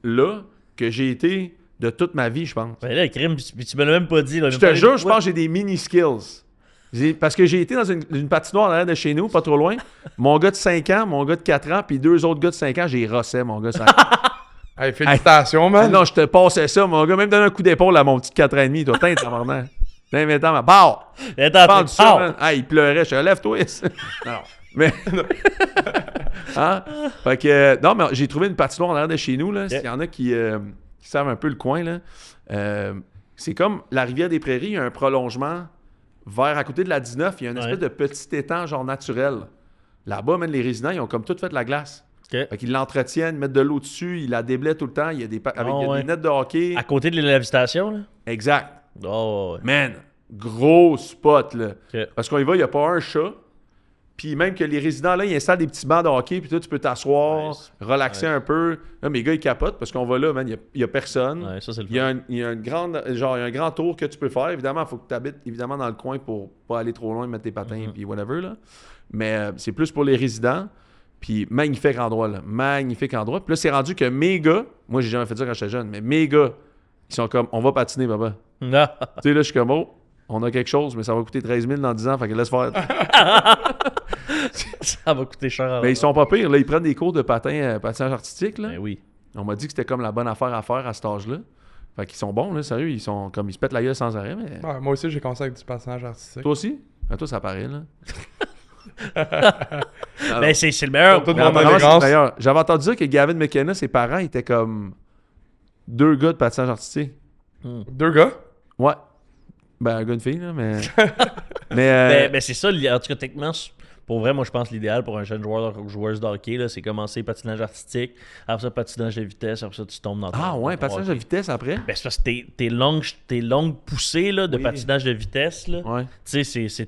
là, que j'ai été de toute ma vie, je pense. Ben là, crime, tu me l'as même pas dit. Là, Je te jure, je pense que j'ai des mini-skills. Parce que j'ai été dans une patinoire en arrière de chez nous, pas trop loin. Mon gars de 5 ans, mon gars de 4 ans, puis 2 autres gars de 5 ans, j'ai rossé, mon gars de 5 ans. Hey, félicitations, Ah man. non, je te passais ça, mon gars. Même donner un coup d'épaule à mon petit 4 ans et demi. Toi, t'es tabarnak. T'es 20 ans, mais bah! Parle ça, man. Ah, il pleurait. Je te lève-toi. Non. Mais. Hein? Fait que. Non, mais j'ai trouvé une patinoire en arrière de chez nous, là. S'il y en a qui savent un peu le coin, là. C'est comme la rivière des Prairies, il y a un prolongement vers à côté de la 19. Il y a une espèce de petit étang, genre naturel. Là-bas, même les résidents, ils ont comme tout fait de la glace. Okay. Fait qu'ils l'entretiennent, ils mettent de l'eau dessus, ils la déblaient tout le temps. Il y a des, des nettes de hockey. À côté de la visitation, là? Exact. Oh, ouais. Man, gros spot, là. Okay. Parce qu'on y va, il n'y a pas un chat. Puis même que les résidents, là, ils installent des petits bancs de hockey, puis toi, tu peux t'asseoir, relaxer un peu. Là, mes gars, ils capotent parce qu'on va là, man, il n'y a personne. Ouais, ça, c'est le Il y a un grand tour que tu peux faire. Évidemment, il faut que tu habites évidemment dans le coin pour pas aller trop loin, mettre tes patins, puis whatever, là. Mais c'est plus pour les résidents. Puis magnifique endroit, là. Magnifique endroit. Puis là, c'est rendu que mes gars, moi, j'ai jamais fait ça quand j'étais jeune, mais mes gars, ils sont comme, on va patiner, papa. Non. Tu sais, là, je suis comme, oh, on a quelque chose, mais ça va coûter 13 000 dans 10 ans, fait que laisse faire. Ça va coûter cher. Mais ils sont pas pires, là, ils prennent des cours de patinage artistique, là. Ben oui. On m'a dit que c'était comme la bonne affaire à faire à cet âge-là. Fait qu'ils sont bons, là, sérieux, ils sont comme, ils se pètent la gueule sans arrêt, mais... Ouais, moi aussi, j'ai commencé avec du patinage artistique. Toi aussi? Ah, toi, ça paraît, là. Ben, c'est le meilleur. Pour tout Mais mon apparemment, élégance. d'ailleurs, j'avais entendu dire que Gavin McKenna, ses parents étaient comme 2 gars de patinage artistique. 2 gars? Ouais. Ben, un gars, une fille, là, mais... mais Ben, c'est ça, en tout cas, techniquement, Pour vrai, moi, je pense que l'idéal pour un jeune joueur de hockey, là, c'est commencer patinage artistique, après ça, patinage de vitesse, après ça, tu tombes dans Ah ouais, patinage de vitesse après? Ben, c'est parce que tes longues poussées là, de patinage de vitesse, là, Ouais. tu sais, c'est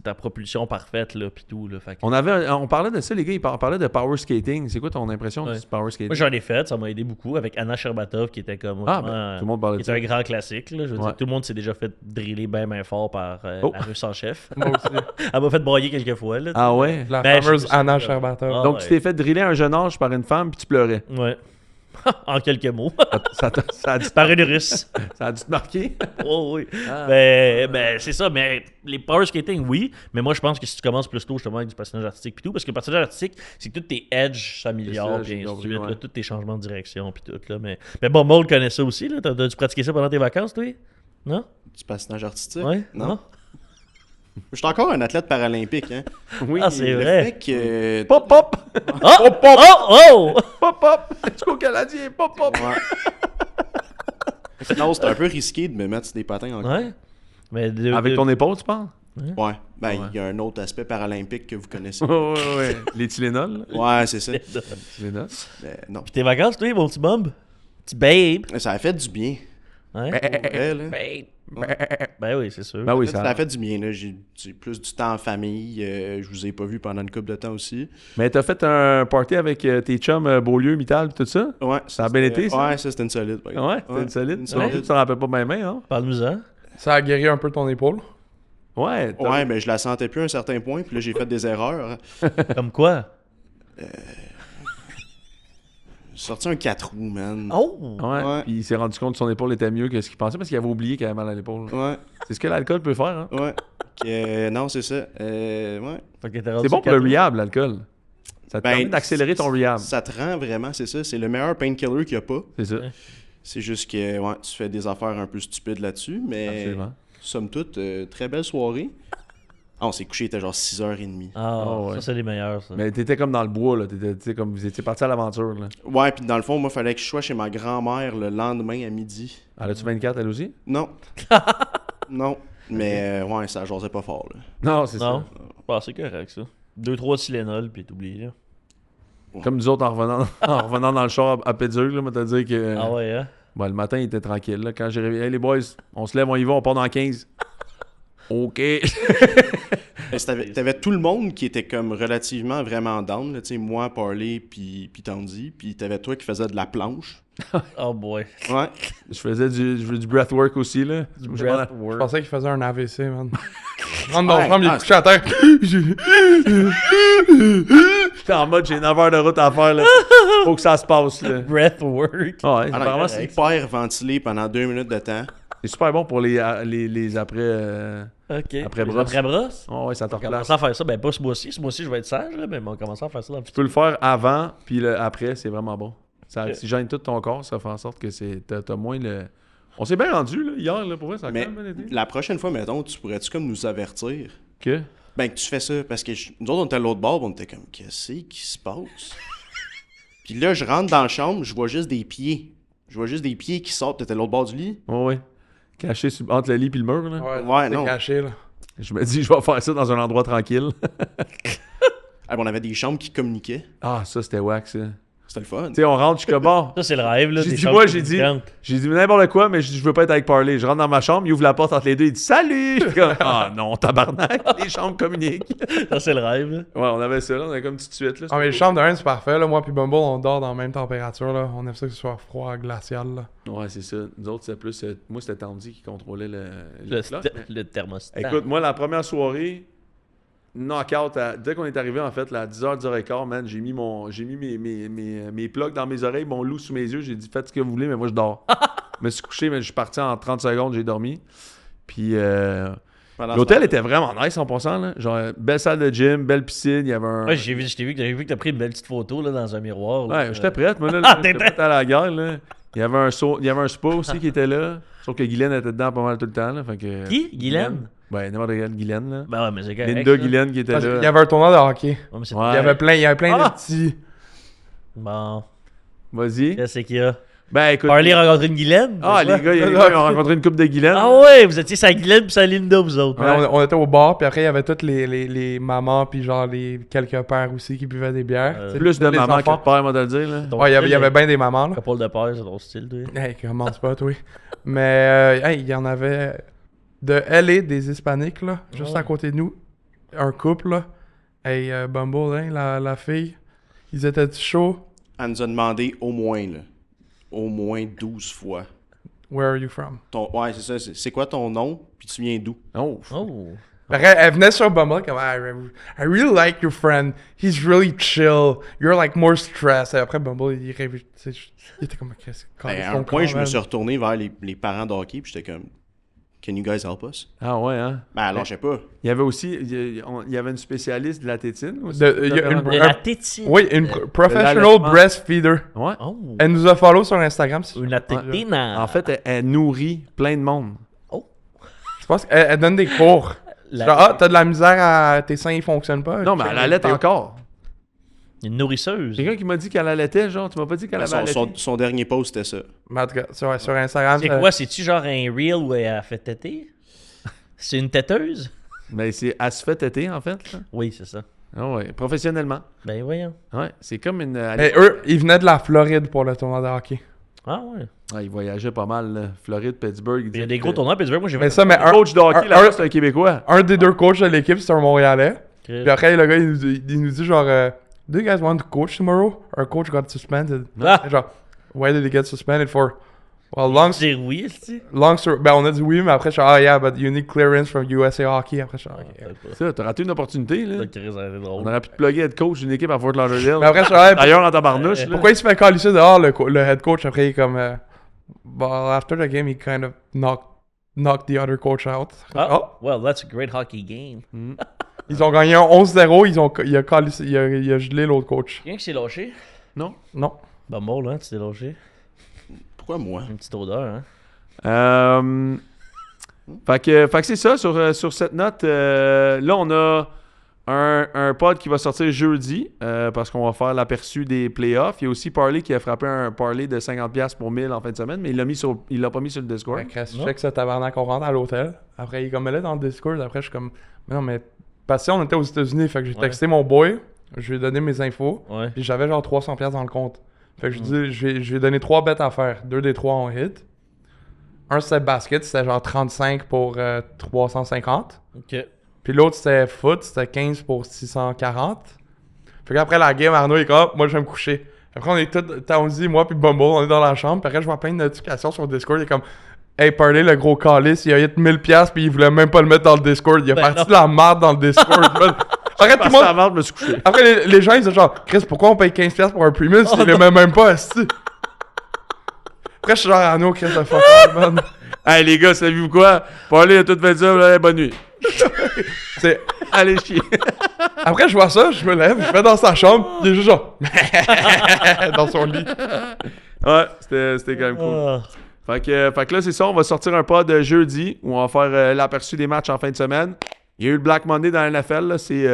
ta propulsion parfaite, là, pis tout, là. Fait que- On parlait de ça, les gars, on parlait de power skating. C'est quoi ton impression Ouais. du power skating? Moi, j'en ai fait, ça m'a aidé beaucoup avec Anna Sherbatov qui était comme. Ah, ben, tout le monde parlait de qui était ça. un grand classique. Là, je veux Ouais. dire, tout le monde s'est déjà fait driller bien fort par Oh. la russe en chef. Moi aussi. Elle m'a fait broyer quelques fois. Là, Ah ouais? La Ben, fameuse je- Anna Sherbatov. Ah, Donc, ouais. tu t'es fait driller à un jeune âge par une femme puis tu pleurais. Ouais. En quelques mots. Ça a dû, Par une russe. ça a dû te marquer. Oh oui. Ah. Ben, c'est ça. Mais les power skating, oui. Mais moi, je pense que si tu commences plus tôt, justement, avec du patinage artistique puis tout, parce que le patinage artistique, c'est que tous tes edges s'améliorent, C'est ça, puis j'ai ainsi de compris, suite, ouais. là, tous tes changements de direction, puis tout. Là, mais bon, Maul connaît ça aussi. Là. T'as-tu pratiqué ça pendant tes vacances, toi? Non? Du patinage artistique? Ouais? Non. Je suis encore un athlète paralympique, hein. Oui. Ah, c'est Le vrai. fait que... Pop, pop! Oh! Oh! Oh! Pop, pop! Tu go canadien, pop, pop! Ouais. Non, c'est un peu risqué de me mettre sur des patins encore. Ouais. Mais Avec ton épaule, tu parles? Ouais. Ben, il y a un autre aspect paralympique que vous connaissez. Ouais. Les Tylenol. là. Ouais, c'est ça. Tylenol. Mais non. Puis tes vacances, toi, mon petit Bob? Petit babe? Ça a fait du bien. Hein? Pour vrai, là. Ben oui, c'est sûr. Ben oui, Ça ça. a fait du bien, là. J'ai plus du temps en famille. Je vous ai pas vu pendant une couple de temps aussi. Mais t'as fait un party avec tes chums Beaulieu, Mittal, tout ça? Ouais. Ça a bien été, ça? Ouais, ça, c'était une solide. par exemple. Ouais, c'était une solide. une Ça, solide. tu t'en rappelles pas même, hein? Parle-nous-en. Ça a guéri un peu ton épaule. Ouais. t'as- Ouais, mais je la sentais plus à un certain point. Puis là, j'ai fait des erreurs. Comme quoi? J'ai sorti un 4 roues, man. Oh! Ouais. Ouais. Puis il s'est rendu compte que son épaule était mieux que ce qu'il pensait parce qu'il avait oublié qu'il avait mal à l'épaule. Ouais, C'est ce que l'alcool peut faire, hein? ouais. Non, c'est ça. Ouais. Fait que t'es rendu C'est bon pour le 4 rehab, l'alcool. Ça te Ben, permet d'accélérer ton rehab. Ça te rend vraiment, c'est ça. C'est le meilleur painkiller qu'il n'y a pas. C'est ça. C'est juste que ouais, tu fais des affaires un peu stupides là-dessus, mais Absolument. somme toute, très belle soirée. Ah, on s'est couché, il était genre 6h30. Ah, Oh, ouais. ça, c'est les meilleurs, ça. Mais t'étais comme dans le bois, là. T'étais comme vous étiez parti à l'aventure, là. Ouais, puis dans le fond, moi, il fallait que je sois chez ma grand-mère le lendemain à midi. Elle a-tu 24, elle aussi? Non. Non. Mais ouais, ça jasait pas fort, là. Non, c'est Non? ça. Ah, c'est correct, ça. 2-3 Tylenol, puis t'oublies, là. Comme nous autres, en revenant dans le char à Pittsburgh, là, moi, t'as dit que... Ah ouais, hein? Bon, le matin, il était tranquille, là. Quand j'ai réveillé, hey, les boys, on se lève, on y va, on part dans 15. OK. Mais t'avais tout le monde qui était comme relativement vraiment down, là, tu sais, moi, Parley, puis Tandy, puis t'avais toi qui faisais de la planche. Oh boy. Ouais. Je faisais du breathwork aussi, là. Je Breathwork. pensais qu'il faisait un AVC, man. Je rentre dans le Ouais, chambre, il est ah, couché à terre. J'étais en mode, j'ai 9 heures de route à faire, là. Faut que ça se passe, là. Breathwork. Ouais, Ah non, apparemment, c'est hyper ventilé pendant 2 minutes de temps. c'est super bon pour les après... Ok. Après Les brosse. Après brosse? Oh, ouais, ça te On va replace. commencer à faire ça. Ben, pas ce mois-ci. Ce mois-ci, je vais être sage, là, mais on va commencer à faire ça dans le Tu peux le faire avant, puis après, c'est vraiment bon. Ça Ok. oxygène tout ton corps, ça fait en sorte que t'as moins le... On s'est bien rendu, là, hier, là, pour vrai, ça a Mais quand même bien été. la prochaine fois, mettons, tu pourrais-tu comme nous avertir? Que? Ben, que tu fais ça, parce que nous autres, on était à l'autre bord, on était comme, qu'est-ce qui se passe? Puis là, je rentre dans la chambre, je vois juste des pieds. Je vois juste des pieds qui sortent, t'étais à l'autre bord du lit. Ouais, ouais. Caché entre le lit et le mur, là. Ouais, c'est non. caché, là. Je me dis, je vais faire ça dans un endroit tranquille. Ah, on avait des chambres qui communiquaient. Ah, ça, c'était wack, ça. C'était le fun. Tu sais, on rentre, je suis comme bon. Ça, c'est le rêve, là. J'ai des dit, chambres moi, j'ai dit communicantes. n'importe quoi, mais je veux pas être avec Parley. Je rentre dans ma chambre, il ouvre la porte entre les deux, il dit salut! Je suis comme, ah non, tabarnak, les chambres communiquent. Ça, c'est le rêve, là. Ouais, on avait ça, là, on avait comme tout de suite, là. Ah, mais les chambres de Rennes, c'est parfait, là. Moi puis Bumble, on dort dans la même température, là. On aime ça que ce soit froid, glacial, là. Ouais, c'est ça. Nous autres, c'était plus. Moi, c'était Tandy qui contrôlait le clock, mais- Le thermostat. Écoute, moi, la première soirée, knockout, dès qu'on est arrivé, en fait, là, à 10h, 10h15, man, j'ai mis mes plugs dans mes oreilles, mon loup sous mes yeux, j'ai dit, faites ce que vous voulez, mais moi, je dors. Je me suis couché, mais je suis parti en 30 secondes, j'ai dormi. Puis, Pendant l'hôtel ce était vraiment nice en passant, là. Genre, belle salle de gym, belle piscine, il y avait un... Ouais, j'ai vu que t'as pris une belle petite photo, là, dans un miroir. là. Ouais, j'étais prête, moi, là, Ah, j'étais t'es prête à la guerre, là. Il y avait un spa aussi qui était là, sauf que Guylaine était dedans pas mal tout le temps, là, fait que... Qui? Guylaine? Ben, n'importe quelle Guylaine, là. Ben ouais, mais c'est correct. Linda ça. Guylaine qui était Parce là. qu'il y avait un tournoi de hockey. Ouais, mais c'est- Ouais. Il y avait plein Ah! de petits... Bon, Vas-y. qu'est-ce qu'il y a? Ben écoute. Parley a rencontré une Guylaine. Ah, c'est ça? les gars, ils ont rencontré une coupe de Guylaine. Ah ouais, vous étiez sa Guylaine puis sa Linda, vous autres. Ouais, on était au bar, puis après, il y avait toutes les mamans, puis genre quelques pères aussi qui buvaient des bières. Tu sais, Plus de les maman que de enfants. père, moi, de le dire. Là. Ton Ouais, il y style, avait bien des mamans, là. Couple de père, c'est ton style, toi. Hey, commence pas, toi. Mais, hey, il y en avait de LA, des Hispaniques, là, juste Ouais. à côté de nous. Un couple, là. Hey, Bumble, hein, la fille. Ils étaient chauds. Elle nous a demandé au moins, là. Au moins 12 fois. Where are you from? Ouais, c'est ça. C'est quoi ton nom? Puis tu viens d'où? Oh. Oh. Après, elle venait sur Bumble comme I really like your friend. He's really chill. You're like more stressed. Et après Bumble, il était comme qu'est-ce que Ben, à un point, je me suis retourné vers les parents de hockey, puis j'étais comme, Can you guys help us? Ah ouais, hein? Ben, alors, je sais pas. Il y avait aussi, il y avait une spécialiste de la tétine aussi. Il y a une- De la tétine. Oui, une professional l'allaitement. breastfeeder. Ouais. Oh. Elle nous a follow sur Instagram. Une tétine. En fait, elle nourrit plein de monde. Je pense qu'elle donne des cours. Genre, t'as de la misère tes seins ils fonctionnent pas. Non, mais elle allait encore. Une nourrisseuse. Quelqu'un qui m'a dit qu'elle allaitait, genre, tu m'as pas dit qu'elle avait allaité? Son dernier post, c'était ça. Mais en tout cas, sur Instagram. C'est quoi? C'est-tu genre un reel où elle a fait téter? C'est une têteuse? Mais elle se fait téter, en fait. Là. Oui, c'est ça. Ah ouais, professionnellement. Ben voyons. Ouais, c'est comme une... Mais eux, ils venaient de la Floride pour le tournoi de hockey. Ah ouais. Ah, il voyageait pas mal, là. Floride, Pittsburgh. Il y a des gros tournois, puis moi j'ai Mais ça, mais Le coach de hockey, là, c'est un Québécois. un des deux coachs de l'équipe, c'était un Montréalais. Puis Puis après, le gars, il nous dit genre, Do you guys want to coach tomorrow? Our coach got suspended. Ah! Genre, why did he get suspended for? Well, long story. Ben, on a dit oui, mais après, je suis ah yeah, but you need clearance from USA Hockey. Après, je suis ok. Ça, t'as raté une opportunité, là. C'est On drôle. aurait pu te plugger être coach d'une équipe à Fort Lauderdale. Mais après, je suis ah, D'ailleurs, en tabarnouche, là. pourquoi il se fait calisser dehors, le head coach? Après, il est comme, well, after the game, he kind of knocked the other coach out. Oh, well, that's a great hockey game. Ils ont gagné un 11-0, il a gelé l'autre coach. Quelqu'un qui s'est lâché? Non? Non. Ben bon, là, tu t'es lâché. Pourquoi moi? Une petite odeur, hein? Fait que c'est ça, sur cette note. Là, on a un pod qui va sortir jeudi parce qu'on va faire l'aperçu des playoffs. Il y a aussi Parley qui a frappé un Parley de 50$ pour 1000 en fin de semaine, mais il l'a pas mis sur le Discord. Fait que je check ce tabarnak, on rentre à l'hôtel. Après, il est comme là dans le Discord. Après, je suis comme, mais non, mais parce que on était aux États-Unis. Fait que j'ai texté mon boy. Je lui ai donné mes infos. Ouais. Puis j'avais genre 300$ dans le compte. Fait que je dis, je lui ai donné 3 bets à faire. 2 des 3 ont hit. Un c'était basket, c'était genre 35 pour 350. Ok. Puis l'autre c'était foot, c'était 15 pour 640. Fait qu'après la game, Arnaud il est comme, moi je vais me coucher. Après on est tous, on dit, moi puis Bumble, on est dans la chambre. Puis après je vois plein de notifications sur Discord. Il est comme, hey, Parley, le gros calice, il a hit 1000$ puis il voulait même pas le mettre dans le Discord. Il a Ben parti non. de la merde dans le Discord. Arrête tout le Parce que monde. avant, je me suis couché. Après, les gens, ils sont genre, Chris, pourquoi on paye 15$ pour un premium si il les met même pas, esti? Après, je suis genre, Arnaud, Chris, de fuck off, man. Hey, les gars, savez-vous quoi? Parley a tout fait ça, là, bonne nuit. C'est... Allez, chier. Après, je vois ça, je me lève, je vais dans sa chambre, il est juste genre, dans son lit. Ouais, c'était quand même cool. Ah. Fait que là, c'est ça. On va sortir un pod jeudi où on va faire l'aperçu des matchs en fin de semaine. Il y a eu le Black Monday dans la NFL. Là, c'est,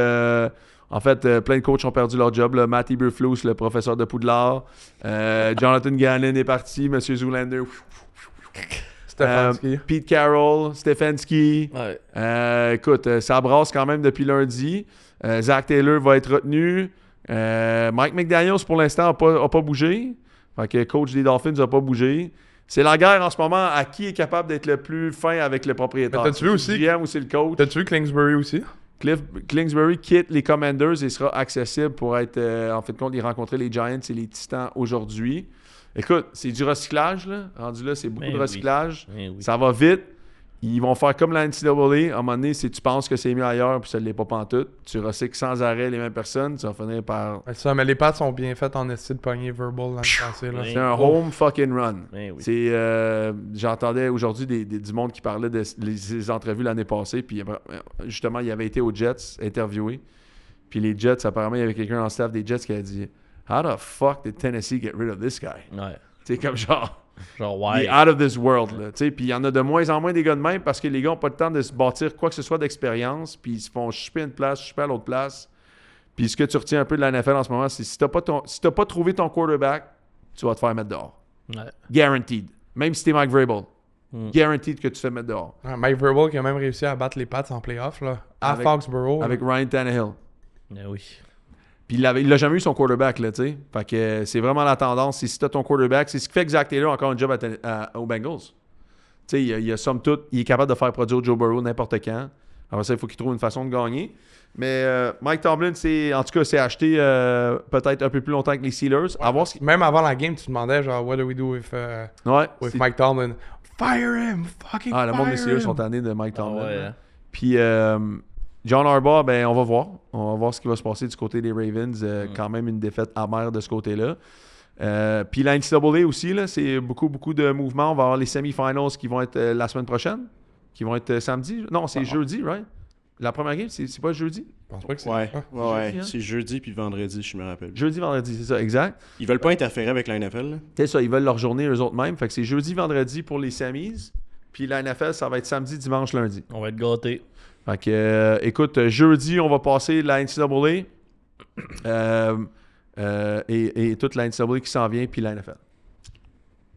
en fait, plein de coachs ont perdu leur job. Là. Matt Eberflus, le professeur de Poudlard. Jonathan Gannon est parti. Monsieur Zoolander. Stefanski. Pete Carroll. Stefanski. Ouais. Écoute, ça brasse quand même depuis lundi. Zach Taylor va être retenu. Mike McDaniels, pour l'instant, n'a pas bougé. Fait que coach des Dolphins n'a pas bougé. C'est la guerre en ce moment à qui est capable d'être le plus fin avec le propriétaire. Mais t'as-tu vu C'est aussi- le GM ou c'est le coach? T'as-tu vu Kingsbury aussi? Kingsbury quitte les Commanders et sera accessible pour être, en fait de compte, il rencontrer les Giants et les Titans aujourd'hui. Écoute, c'est du recyclage, là. Rendu là, c'est beaucoup Ben de oui. recyclage. Eh oui. Ça va vite. Ils vont faire comme la NCAA. À un moment donné, si tu penses que c'est mieux ailleurs puis ça ne l'est pas pantoute, tu recycles sans arrêt les mêmes personnes, tu vas finir par... Ouais, ça, mais les pattes sont bien faites en esti de pogner verbal l'année passée, là. Oui. C'est un home fucking run. Eh oui. C'est, j'entendais aujourd'hui du monde qui parlait des entrevues l'année passée, puis justement, il avait été aux Jets interviewé. Puis les Jets, apparemment, il y avait quelqu'un en staff des Jets qui a dit « How the fuck did Tennessee get rid of this guy? » Ouais. C'est comme genre... Genre, Il ouais. est out of this world. Là, tu sais. Puis il y en a de moins en moins des gars de même parce que les gars n'ont pas le temps de se bâtir quoi que ce soit d'expérience. Puis ils se font chipper à une place, chipper à l'autre place. Puis ce que tu retiens un peu de la NFL en ce moment, c'est si tu n'as pas trouvé ton quarterback, tu vas te faire mettre dehors. Ouais. Guaranteed. Même si t'es Mike Vrabel. Guaranteed que tu te fais mettre dehors. Ouais, Mike Vrabel qui a même réussi à battre les Pats en playoff, là. À Avec- Foxborough. Avec Ryan Tannehill. Oui. Puis il l'a jamais eu son quarterback, là, tu sais. Fait que c'est vraiment la tendance. Si t'as ton quarterback, c'est ce qui fait que Zach Taylor a encore un job aux Bengals. Tu sais, il a somme toute, il est capable de faire produire Joe Burrow n'importe quand. Après ça, il faut qu'il trouve une façon de gagner. Mais Mike Tomlin, en tout cas, c'est acheté peut-être un peu plus longtemps que les Steelers. À voir ce qui- Même avant la game, tu te demandais, genre, what do we do with Ouais. c'est- Mike Tomlin? Fire him! Fucking Ah, le monde des fire Steelers him! sont tannés de Mike Tomlin. Ah ouais, là. hein. Puis John Harbaugh, ben on va voir. On va voir ce qui va se passer du côté des Ravens. Quand même une défaite amère de ce côté-là. Puis la NCAA aussi, là, c'est beaucoup de mouvements. On va avoir les semi-finals qui vont être la semaine prochaine. Qui vont être samedi. Non, c'est jeudi, right? La première game, c'est pas jeudi? Je pense pas que c'est Ouais, ça. ouais, Jeudi, hein? c'est jeudi puis vendredi, je me rappelle. Jeudi, vendredi, c'est ça, exact. Ils veulent pas interférer avec la NFL, là. C'est ça, ils veulent leur journée eux autres mêmes. Fait que c'est jeudi, vendredi pour les semis. Puis la NFL, ça va être samedi, dimanche, lundi. On va être gâtés. Fait que, écoute, jeudi, on va passer la NCAA et toute la NCAA qui s'en vient, puis la NFL.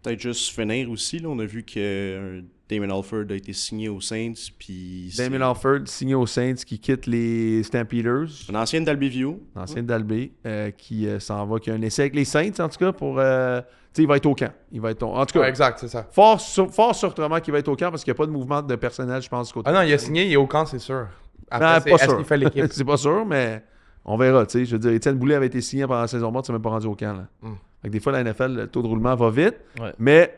Peut-être juste finir aussi, là. On a vu que Damon Alford a été signé aux Saints, puis c'est Damon Alford, signé aux Saints, qui quitte les Stampeders, un ancien d'Alby View. l'ancien d'Albé, qui s'en va, qui a un essai avec les Saints, en tout cas, pour... tu sais, il va être au camp. Il va être en tout cas, Ouais, exact, c'est ça. fort sûrement qu'il va être au camp, parce qu'il n'y a pas de mouvement de personnel, je pense, du côté. Ah non, il a signé, il est au camp, c'est sûr. Après, Ah, c'est pas est-ce sûr. qu'il fait l'équipe? C'est pas sûr, mais on verra. Tu sais, je veux dire, Étienne Boulay avait été signé pendant la saison morte, c'est même pas rendu au camp. Là. Fait que des fois, la NFL, le taux de roulement va vite, Ouais. mais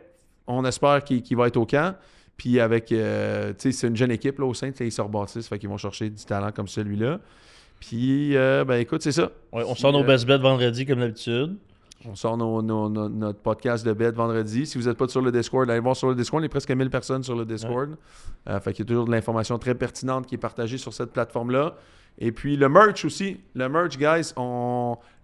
on espère qu'il va être au camp. Puis avec, tu sais, c'est une jeune équipe là, au sein, ils se rebâtissent, fait qu'ils vont chercher du talent comme celui-là. Puis, ben écoute, c'est ça. Ouais, on sort nos best bets vendredi comme d'habitude. On sort notre podcast de bet vendredi. Si vous n'êtes pas sur le Discord, allez voir sur le Discord. Il y a presque 1000 personnes sur le Discord. Fait qu'il y a toujours de l'information très pertinente qui est partagée sur cette plateforme-là. Et puis le merch aussi. Le merch, guys,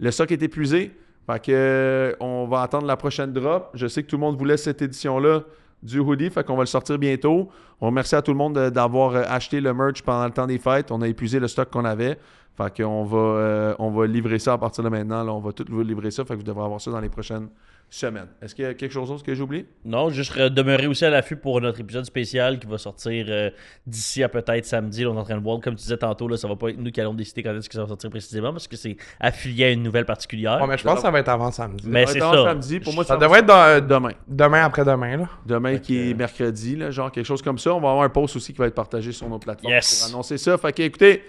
le stock est épuisé. Fait que on va attendre la prochaine drop. Je sais que tout le monde voulait cette édition-là du hoodie. Fait qu'on va le sortir bientôt. On remercie à tout le monde d'avoir acheté le merch pendant le temps des fêtes. On a épuisé le stock qu'on avait. Fait qu'on va livrer ça à partir de maintenant. Là, on va tout vous livrer ça. Fait que vous devrez avoir ça dans les prochaines semaines. Est-ce qu'il y a quelque chose d'autre que j'ai oublié? Non, juste demeurer aussi à l'affût pour notre épisode spécial qui va sortir d'ici à peut-être samedi. Là, on est en train de voir, comme tu disais tantôt, là, ça va pas être nous qui allons décider quand est-ce que ça va sortir précisément parce que c'est affilié à une nouvelle particulière. Ouais, mais je pense que ça va être avant samedi. Mais Ça c'est va être ça. samedi. Pour moi, Ça devrait être demain. demain après-demain, là. Demain qui est mercredi, là, genre quelque chose comme ça. On va avoir un post aussi qui va être partagé sur nos plateformes Yes. pour annoncer ça. Fait que écoutez,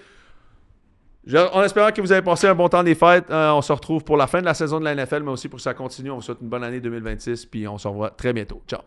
en espérant que vous avez passé un bon temps des fêtes, on se retrouve pour la fin de la saison de la NFL, mais aussi pour que ça continue. On vous souhaite une bonne année 2026, puis on se revoit très bientôt. Ciao!